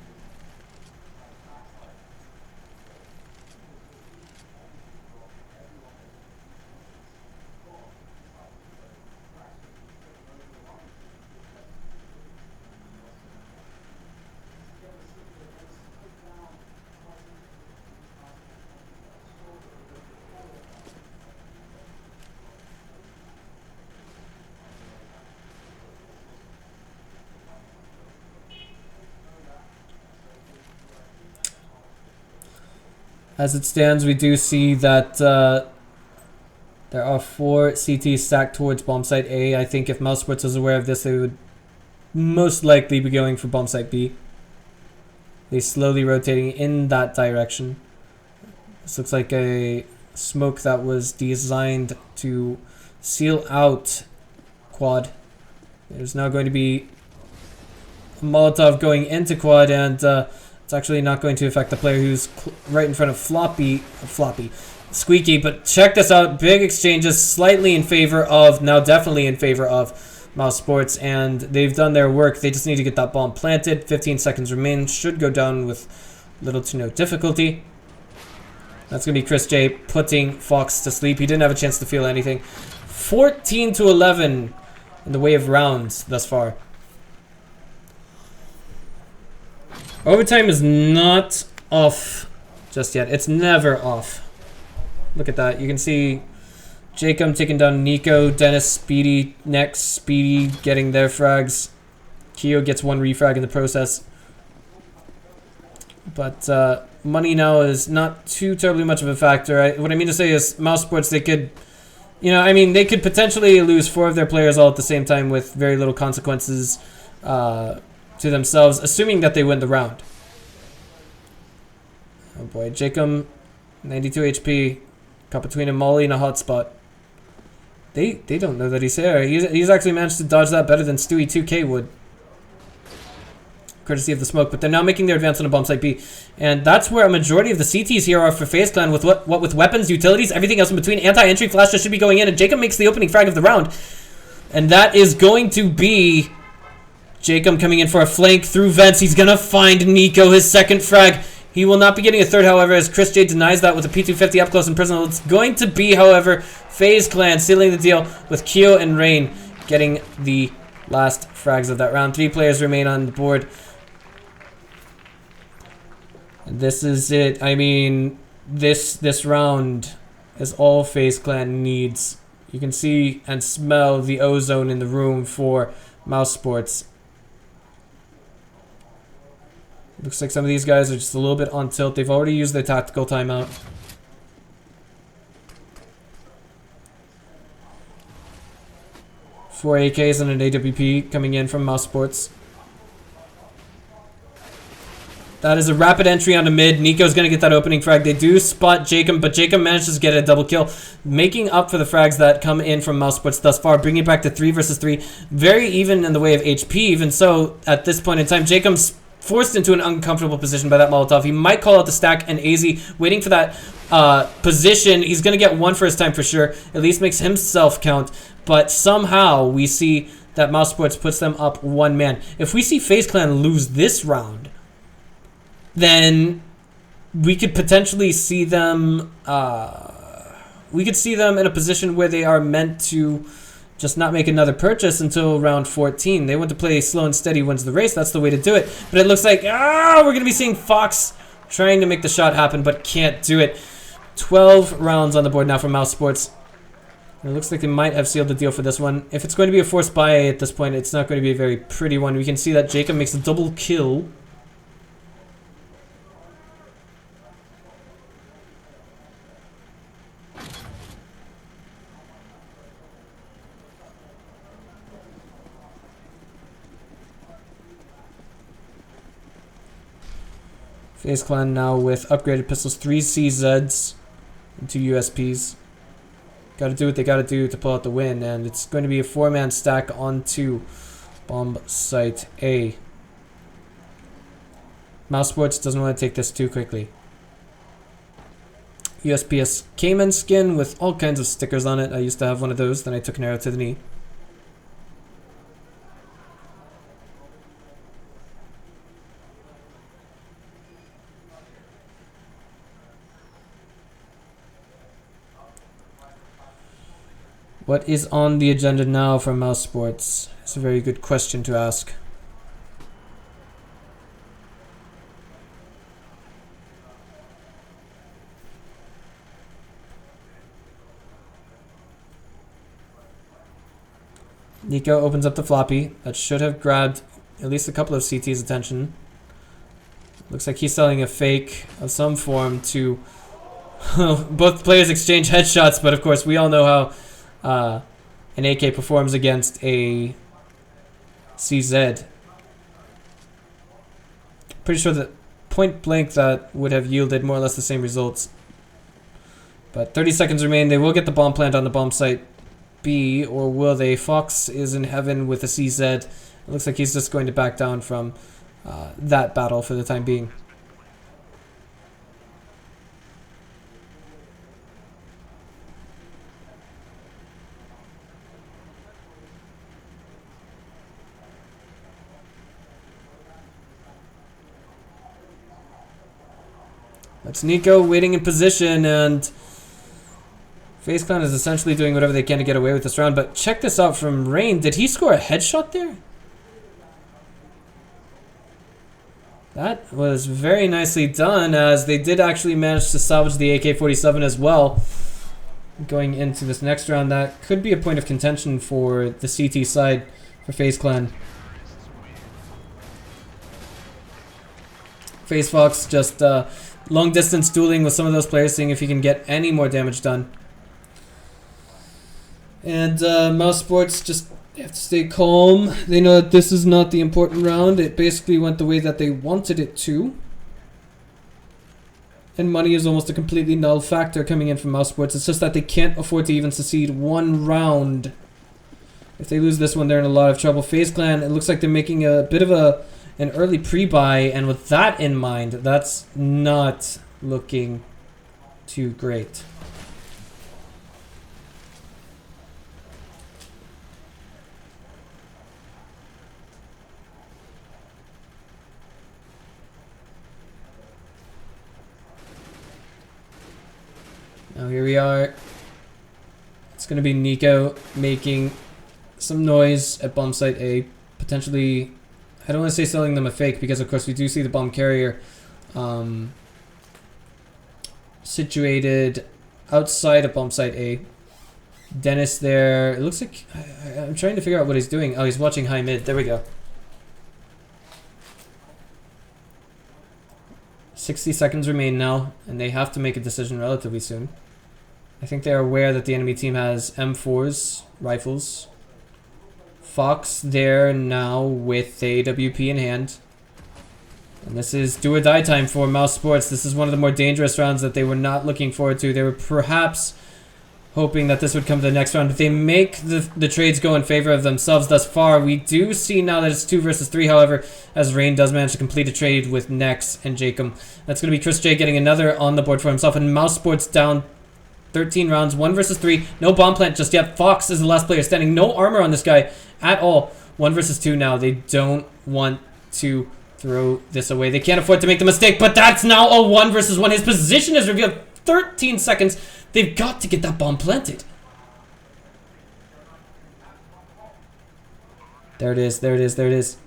As it stands, we do see that there are 4 CTs stacked towards bomb site A. I think if Mouse Sports was aware of this, they would most likely be going for bomb site B. They're slowly rotating in that direction. This looks like a smoke that was designed to seal out quad. There's now going to be a Molotov going into quad, and it's actually not going to affect the player who's right in front of Squeaky. But check this out. Big exchanges, slightly in favor of, now definitely in favor of Mouse Sports. And they've done their work. They just need to get that bomb planted. 15 seconds remain. Should go down with little to no difficulty. That's going to be Chris J putting Fox to sleep. He didn't have a chance to feel anything. 14-11 in the way of rounds thus far. Overtime is not off just yet. It's never off. Look at that. You can see Jacob taking down Nico, Dennis, Speedy, next, Speedy getting their frags. Keo gets 1 refrag in the process. But money now is not too terribly much of a factor. What I mean to say is Mouse Sports, they could, they could potentially lose 4 of their players all at the same time with very little consequences to themselves, assuming that they win the round. Oh boy, Jacob, 92 HP, caught between a molly and a hotspot. They don't know that he's there. He's actually managed to dodge that better than Stewie 2K would, courtesy of the smoke. But they're now making their advance on a bomb site B, and that's where a majority of the CTs here are for FaZe Clan. With what with weapons, utilities, everything else in between. Anti-entry flash just should be going in, and Jacob makes the opening frag of the round, and that is going to be Jacob coming in for a flank through vents. He's gonna find Nico, his second frag. He will not be getting a third, however, as Chris J denies that with a P250 up close and personal. It's going to be, however, FaZe Clan sealing the deal with Keo and Rain getting the last frags of that round. 3 players remain on the board. And this is it. I mean, this round is all FaZe Clan needs. You can see and smell the ozone in the room for Mouse Sports. Looks like some of these guys are just a little bit on tilt. They've already used their tactical timeout. 4 AKs and an AWP coming in from Mouse Sports. That is a rapid entry onto mid. Nico's going to get that opening frag. They do spot Jacob, but Jacob manages to get a double kill, making up for the frags that come in from Mouse Sports thus far, bringing it back to 3 versus 3. Very even in the way of HP. Even so, at this point in time, Jacob's forced into an uncomfortable position by that Molotov. He might call out the stack, and AZ waiting for that position. He's going to get one first time for sure. At least makes himself count. But somehow we see that Mouse Sports puts them up 1 man. If we see FaZe Clan lose this round, then we could potentially see them in a position where they are meant to just not make another purchase until round 14. They want to play slow and steady wins the race. That's the way to do it. But it looks like we're going to be seeing Fox trying to make the shot happen, but can't do it. 12 rounds on the board now for Mouse Sports. It looks like they might have sealed the deal for this one. If it's going to be a forced buy at this point, it's not going to be a very pretty one. We can see that Jacob makes a double kill. FaZe Clan now with upgraded pistols, 3 CZs, and 2 USPs. Got to do what they got to do to pull out the win, and it's going to be a 4-man stack onto bomb site A. Mouse Sports doesn't want to take this too quickly. USPS Cayman skin with all kinds of stickers on it. I used to have one of those, then I took an arrow to the knee. What is on the agenda now for Mouse Sports? It's a very good question to ask. Nico opens up the floppy. That should have grabbed at least a couple of CT's attention. Looks like he's selling a fake of some form to... Both players exchange headshots, but of course we all know how an AK performs against a CZ. Pretty sure that point blank that would have yielded more or less the same results. But 30 seconds remain. They will get the bomb plant on the bomb site B, or will they? Fox is in heaven with a CZ. It looks like he's just going to back down from that battle for the time being. That's Nico waiting in position, and FaZe Clan is essentially doing whatever they can to get away with this round. But check this out from Rain. Did he score a headshot there? That was very nicely done, as they did actually manage to salvage the AK-47 as well. Going into this next round, that could be a point of contention for the CT side for FaZe Clan. FaZe Fox just long distance dueling with some of those players, seeing if he can get any more damage done. And Mouse Sports just have to stay calm. They know that this is not the important round. It basically went the way that they wanted it to. And money is almost a completely null factor coming in from Mouse Sports. It's just that they can't afford to even succeed one round. If they lose this one, they're in a lot of trouble. FaZe Clan, it looks like they're making a bit of an early pre-buy, and with that in mind, that's not looking too great. Now here we are. It's going to be Nico making some noise at bomb site A, potentially. I don't want to say selling them a fake, because of course we do see the bomb carrier situated outside of bomb site A. Dennis there. It looks like I'm trying to figure out what he's doing. Oh, he's watching high mid. There we go. 60 seconds remain now, and they have to make a decision relatively soon. I think they're aware that the enemy team has M4s, rifles. Fox there now with the AWP in hand. And this is do or die time for Mouz Sports. This is one of the more dangerous rounds that they were not looking forward to. They were perhaps hoping that this would come to the next round, but they make the trades go in favor of themselves thus far. We do see now that it's 2 versus 3, however, as Rain does manage to complete a trade with Nex and Jacob. That's going to be Chris J getting another on the board for himself, and Mouz Sports down 13 rounds, 1 versus 3. No bomb plant just yet. Fox is the last player standing. No armor on this guy at all. 1 versus 2 now. They don't want to throw this away. They can't afford to make the mistake, but that's now a 1 versus 1. His position is revealed. 13 seconds. They've got to get that bomb planted. There it is. There it is. There it is.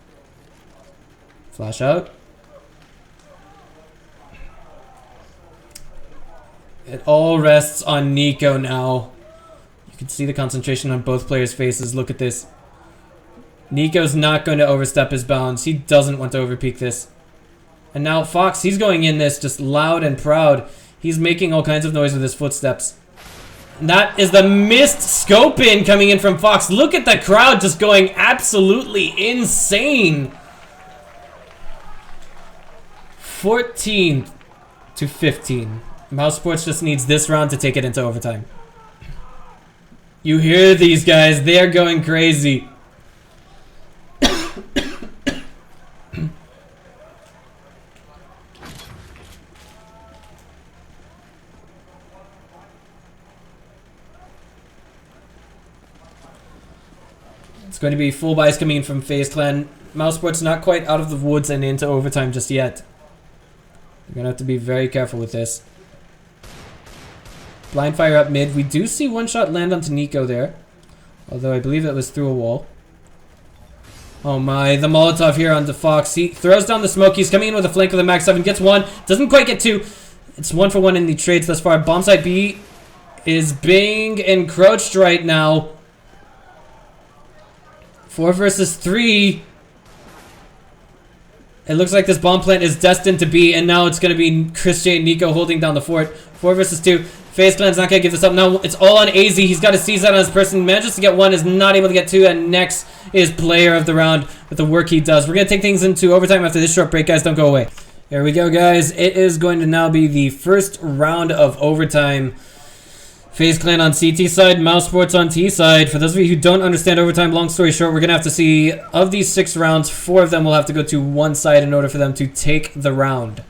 Flash out. It all rests on Nico now. You can see the concentration on both players' faces. Look at this. Nico's not going to overstep his bounds. He doesn't want to overpeak this. And now Fox, he's going in this just loud and proud. He's making all kinds of noise with his footsteps. And that is the missed scope in coming in from Fox. Look at the crowd just going absolutely insane. 14 to 15. Mouz Sports just needs this round to take it into overtime. You hear these guys. They're going crazy. It's going to be full buys coming in from FaZe Clan. Mouz Sports not quite out of the woods and into overtime just yet. You're going to have to be very careful with this. Blind fire up mid. We do see one shot land onto Nico there. Although I believe that was through a wall. Oh my, the Molotov here onto Fox. He throws down the smoke. He's coming in with a flank with a Max 7. Gets 1. Doesn't quite get 2. It's 1 for 1 in the trades thus far. Bombsite B is being encroached right now. 4 versus 3. It looks like this bomb plant is destined to be, and now it's going to be Chris J and Nico holding down the fort. 4 versus 2. FaZe Clan's not going to give this up. No, it's all on AZ. He's got to seize that on his person. Manages to get 1, is not able to get 2, and Nex is player of the round with the work he does. We're going to take things into overtime after this short break, guys. Don't go away. Here we go, guys. It is going to now be the first round of overtime. FaZe Clan on CT side, Mouz Sports on T side. For those of you who don't understand overtime, long story short, we're going to have to see, of these 6 rounds, 4 of them will have to go to one side in order for them to take the round.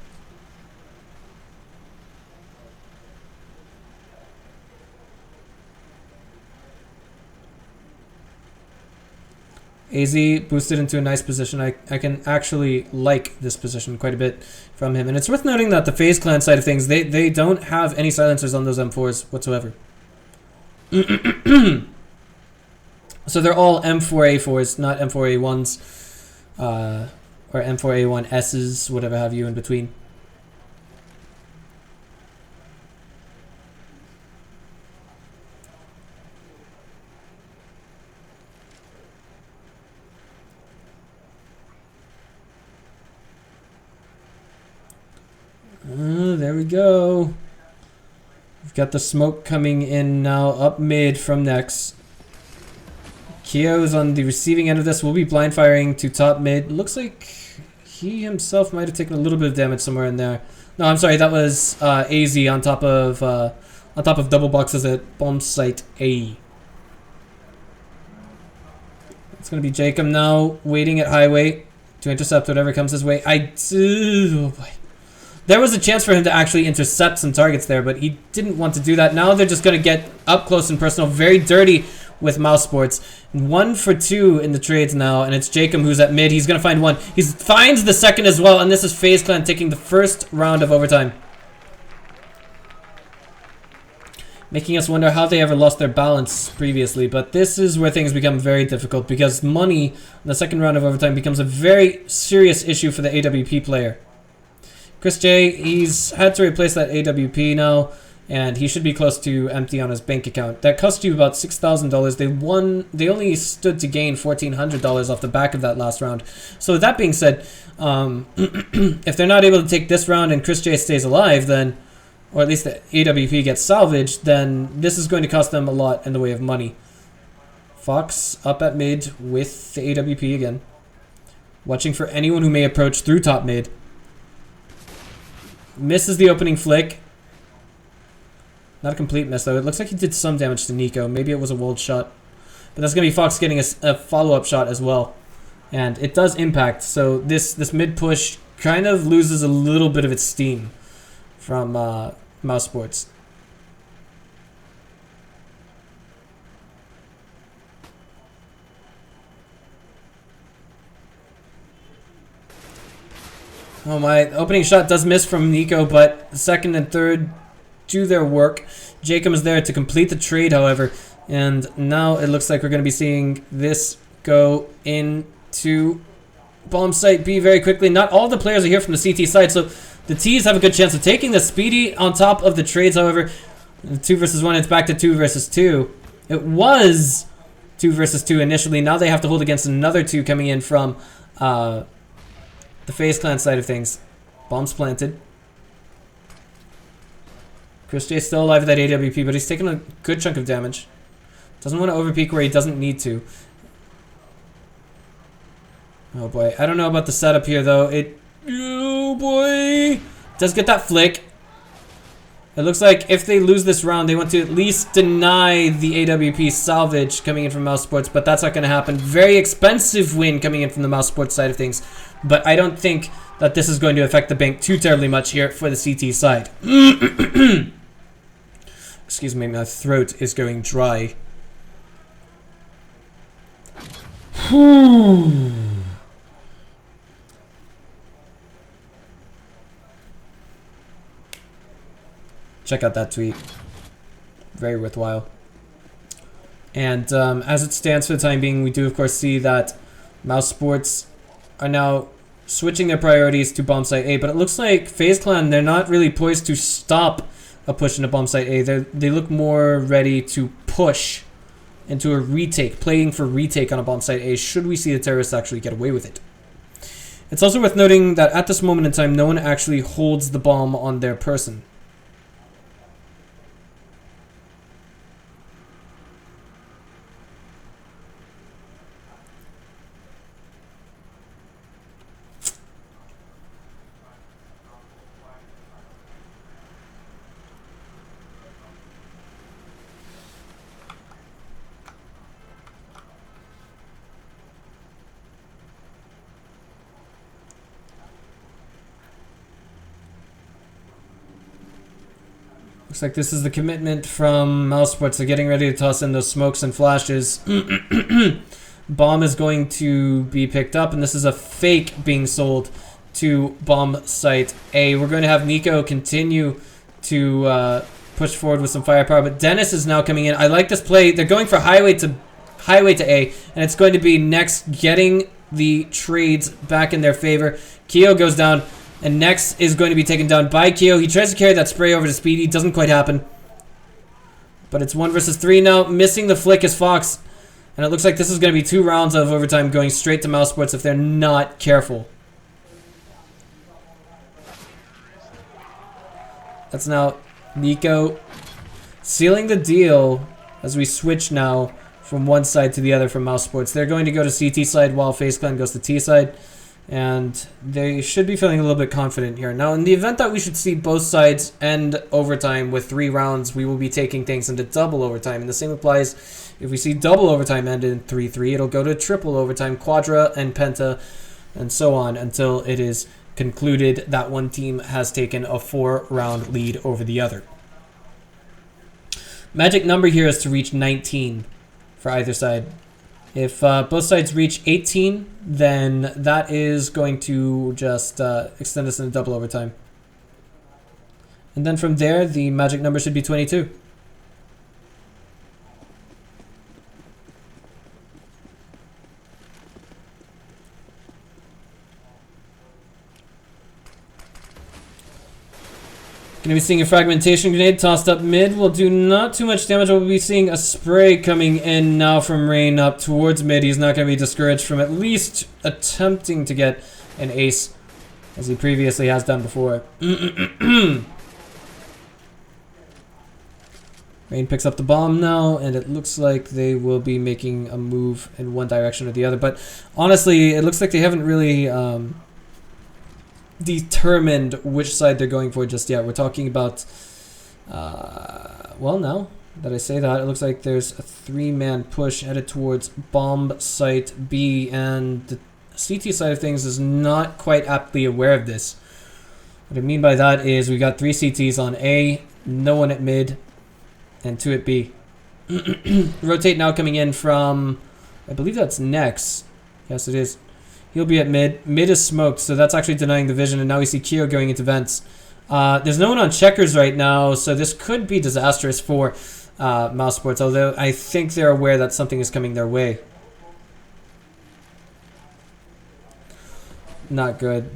AZ boosted into a nice position. I can actually like this position quite a bit from him. And it's worth noting that the FaZe Clan side of things, they don't have any silencers on those M4s whatsoever. So they're all M4A4s, not M4A1s, or M4A1Ss, whatever have you in between. There we go. We've got the smoke coming in now up mid from Nex. Kio's on the receiving end of this. We'll be blind firing to top mid. Looks like he himself might have taken a little bit of damage somewhere in there. No, I'm sorry. That was AZ on top of double boxes at bomb site A. It's gonna be Jacob now waiting at highway to intercept whatever comes his way. Oh boy. There was a chance for him to actually intercept some targets there, but he didn't want to do that. Now they're just going to get up close and personal, very dirty with Mouz Sports. 1 for 2 in the trades now, and it's Jacob who's at mid. He's going to find 1. He finds the second as well, and this is FaZe Clan taking the first round of overtime. Making us wonder how they ever lost their balance previously, but this is where things become very difficult because money in the second round of overtime becomes a very serious issue for the AWP player. Chris J, he's had to replace that AWP now, and he should be close to empty on his bank account. That cost you about $6,000. They only stood to gain $1,400 off the back of that last round. So with that being said, if they're not able to take this round and Chris J stays alive, then, or at least the AWP gets salvaged, then this is going to cost them a lot in the way of money. Fox up at mid with the AWP again. Watching for anyone who may approach through top mid. Misses the opening flick. Not a complete miss though. It looks like he did some damage to Nico. Maybe it was a walled shot. But that's going to be Fox getting a follow-up shot as well. And it does impact. So this mid push kind of loses a little bit of its steam from Mouz Sports. Oh my, opening shot does miss from Nico, but second and third do their work. Jacob is there to complete the trade, however, and now it looks like we're going to be seeing this go into bomb site B very quickly. Not all the players are here from the CT side, so the T's have a good chance of taking the Speedy on top of the trades, however. 2 versus 1, it's back to 2 versus 2. It was 2 versus 2 initially. Now they have to hold against another 2 coming in from the FaZe clan side of things. Bombs planted. Chris J still alive with that AWP, but he's taking a good chunk of damage. Doesn't want to overpeak where he doesn't need to. Oh boy, I don't know about the setup here though. Oh boy, does get that flick. It looks like if they lose this round, they want to at least deny the AWP salvage coming in from Mouz Sports, but that's not going to happen. Very expensive win coming in from the Mouz Sports side of things, but I don't think that this is going to affect the bank too terribly much here for the CT side. Excuse me, my throat is going dry. Check out that tweet. Very worthwhile. And as it stands for the time being, we do of course see that Mouz Sports are now switching their priorities to bomb site A, but it looks like FaZe Clan, they're not really poised to stop a push into bomb site A. They look more ready to push into a retake, playing for retake on a bomb site A, should we see the terrorists actually get away with it. It's also worth noting that at this moment in time, no one actually holds the bomb on their person. Looks like this is the commitment from Mouz Sports. They're getting ready to toss in those smokes and flashes. Bomb is going to be picked up, and this is a fake being sold to bomb site A. We're going to have Nico continue to push forward with some firepower, but Dennis is now coming in. I like this play. They're going for highway to A, and it's going to be Next getting the trades back in their favor. Keo goes down. And Next is going to be taken down by Keo. He tries to carry that spray over to Speedy. Doesn't quite happen. But it's 1 versus 3 now. Missing the flick is Fox. And it looks like this is going to be 2 rounds of overtime going straight to Mouz Sports if they're not careful. That's now Nico sealing the deal as we switch now from one side to the other from Mouz Sports. They're going to go to CT side while FaZe Clan goes to T side. And they should be feeling a little bit confident here. Now, in the event that we should see both sides end overtime with 3 rounds, we will be taking things into double overtime. And the same applies if we see double overtime end in 3-3. It'll go to triple overtime, quadra, and penta, and so on until it is concluded that one team has taken a 4-round lead over the other. Magic number here is to reach 19 for either side. If both sides reach 18, then that is going to just extend us into double overtime. And then from there, the magic number should be 22. Going to be seeing a fragmentation grenade tossed up mid. Will do not too much damage. We'll be seeing a spray coming in now from Rain up towards mid. He's not going to be discouraged from at least attempting to get an ace, as he previously has done before. Rain picks up the bomb now, and it looks like they will be making a move in one direction or the other. But honestly, it looks like they haven't really determined which side they're going for just yet. We're talking about, well, now that I say that, it looks like there's a 3-man push headed towards bomb site B, and the CT side of things is not quite aptly aware of this. What I mean by that is we got 3 CTs on A, no one at mid, and 2 at B. Rotate now coming in from, I believe that's Nex. Yes, it is. He'll be at mid. Mid is smoked, so that's actually denying the vision, and now we see Kyo going into vents. There's no one on checkers right now, so this could be disastrous for Mouse Sports, although I think they're aware that something is coming their way. Not good.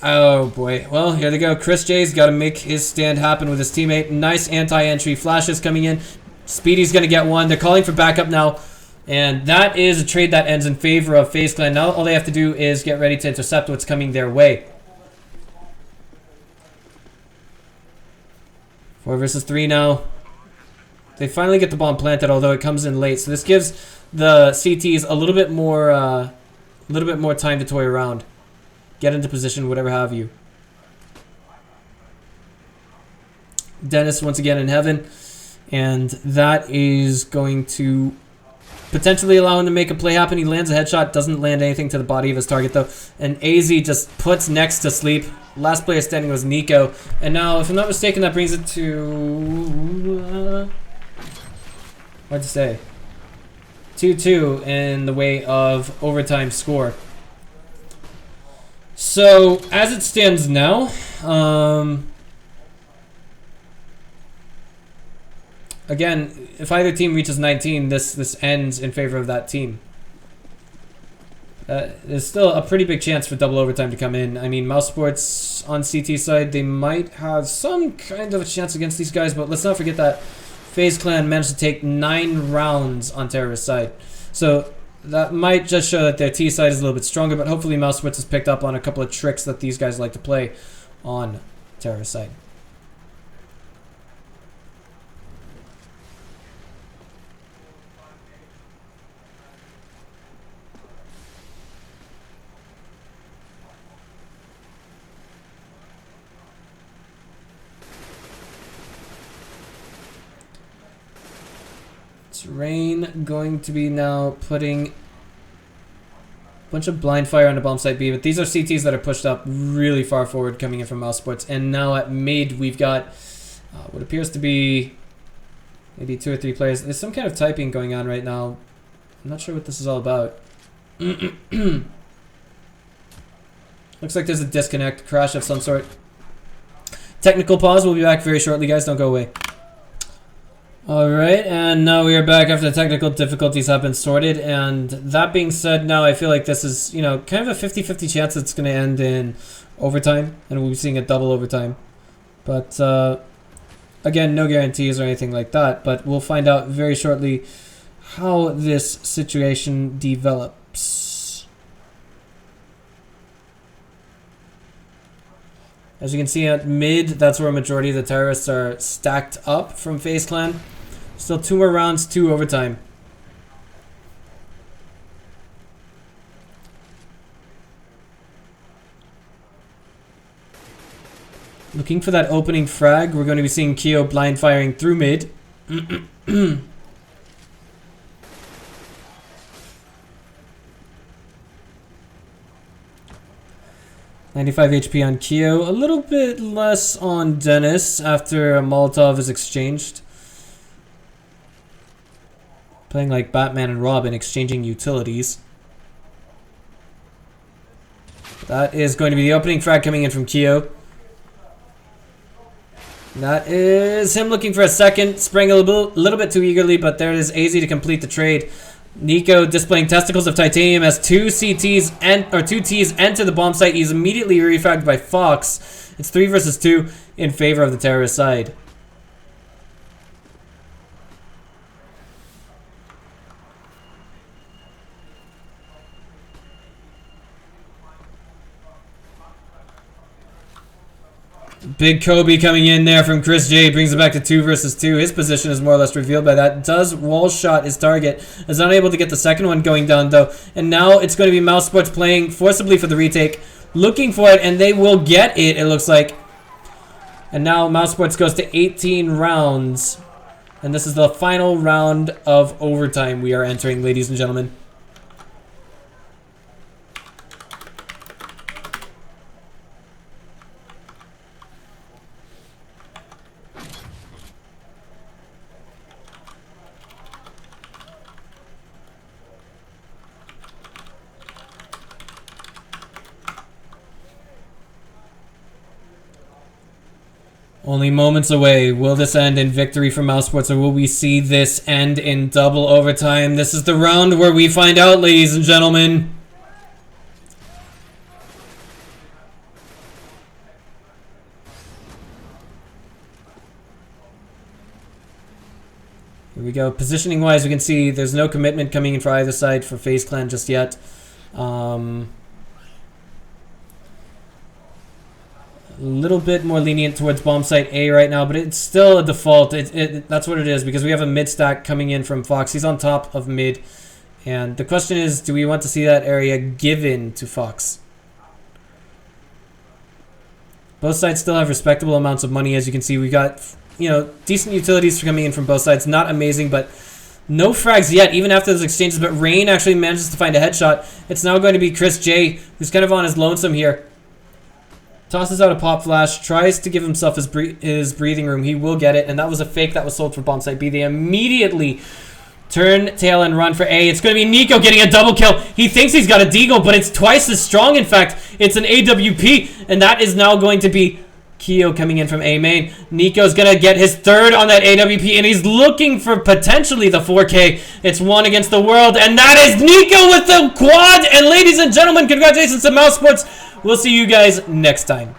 Oh boy. Well, here they go. Chris J's got to make his stand happen with his teammate. Nice anti-entry. Flashes coming in. Speedy's going to get one. They're calling for backup now. And that is a trade that ends in favor of FaZe Clan. Now all they have to do is get ready to intercept what's coming their way. 4 versus 3 now. They finally get the bomb planted, although it comes in late. So this gives the CTs a little bit more time to toy around. Get into position, whatever have you. Dennis once again in heaven. And that is going to potentially allow him to make a play happen. He lands a headshot, doesn't land anything to the body of his target though. And AZ just puts Nex to sleep. Last player standing was Nico. And now, if I'm not mistaken, that brings it to... hard to say. 2-2 in the way of overtime score. So, as it stands now, again, if either team reaches 19, this ends in favor of that team. There's still a pretty big chance for double overtime to come in. I mean, Mouse Sports on CT side, they might have some kind of a chance against these guys, but let's not forget that FaZe Clan managed to take 9 rounds on Terrorist side. So that might just show that their T side is a little bit stronger, but hopefully Mouse Sports has picked up on a couple of tricks that these guys like to play on Terrorist side. Rain going to be now putting a bunch of blind fire on the bomb site B, but these are CTs that are pushed up really far forward coming in from Mouse Sports. And now at mid we've got what appears to be maybe 2 or 3 players. There's some kind of typing going on right now. I'm not sure what this is all about. Looks like there's a disconnect, crash of some sort. Technical pause. We'll be back very shortly, guys. Don't go away. Alright, and now we are back after the technical difficulties have been sorted, and that being said, now I feel like this is, you know, kind of a 50-50 chance it's going to end in overtime, and we'll be seeing a double overtime. But, again, no guarantees or anything like that, but we'll find out very shortly how this situation develops. As you can see at mid, that's where a majority of the terrorists are stacked up from FaZe Clan. Still 2 more rounds, 2 overtime. Looking for that opening frag. We're going to be seeing Kyo blind firing through mid. 95 HP on Kyo, a little bit less on Dennis after a Molotov is exchanged. Playing like Batman and Robin, exchanging utilities. That is going to be the opening frag coming in from Kyo. That is him looking for a second, spraying a little bit too eagerly, but there it is, AZ to complete the trade. Nico displaying testicles of titanium as 2 CTs or 2 Ts enter the bomb site. He's immediately refragged by Fox. It's 3 versus 2 in favor of the terrorist side. Big Kobe coming in there from Chris J. Brings it back to 2 versus 2. His position is more or less revealed by that. Does wall shot his target. Is unable to get the second one going down, though. And now it's going to be Mouz Sports playing forcibly for the retake. Looking for it, and they will get it, it looks like. And now Mouz Sports goes to 18 rounds. And this is the final round of overtime we are entering, ladies and gentlemen. Only moments away. Will this end in victory for Mouz Sports, or will we see this end in double overtime? This is the round where we find out, ladies and gentlemen. Here we go. Positioning wise, we can see there's no commitment coming in for either side for FaZe Clan just yet. A little bit more lenient towards bomb site A right now, but it's still a default. That's what it is, because we have a mid stack coming in from Fox. He's on top of mid, and the question is, do we want to see that area given to Fox? Both sides still have respectable amounts of money. As you can see, we got, you know, decent utilities coming in from both sides. Not amazing, but no frags yet, even after those exchanges. But Rain actually manages to find a headshot. It's now going to be Chris J, who's kind of on his lonesome here. Tosses out a pop flash, tries to give himself his breathing room. He will get it, and that was a fake that was sold for bomb site B. They immediately turn tail and run for A. It's going to be Nico getting a double kill. He thinks he's got a deagle, but it's twice as strong. In fact, it's an AWP, and that is now going to be Keo coming in from A main. Nico's going to get his third on that AWP, and he's looking for potentially the 4K. It's one against the world, and that is Nico with the quad. And ladies and gentlemen, congratulations to Mouz Sports. We'll see you guys next time.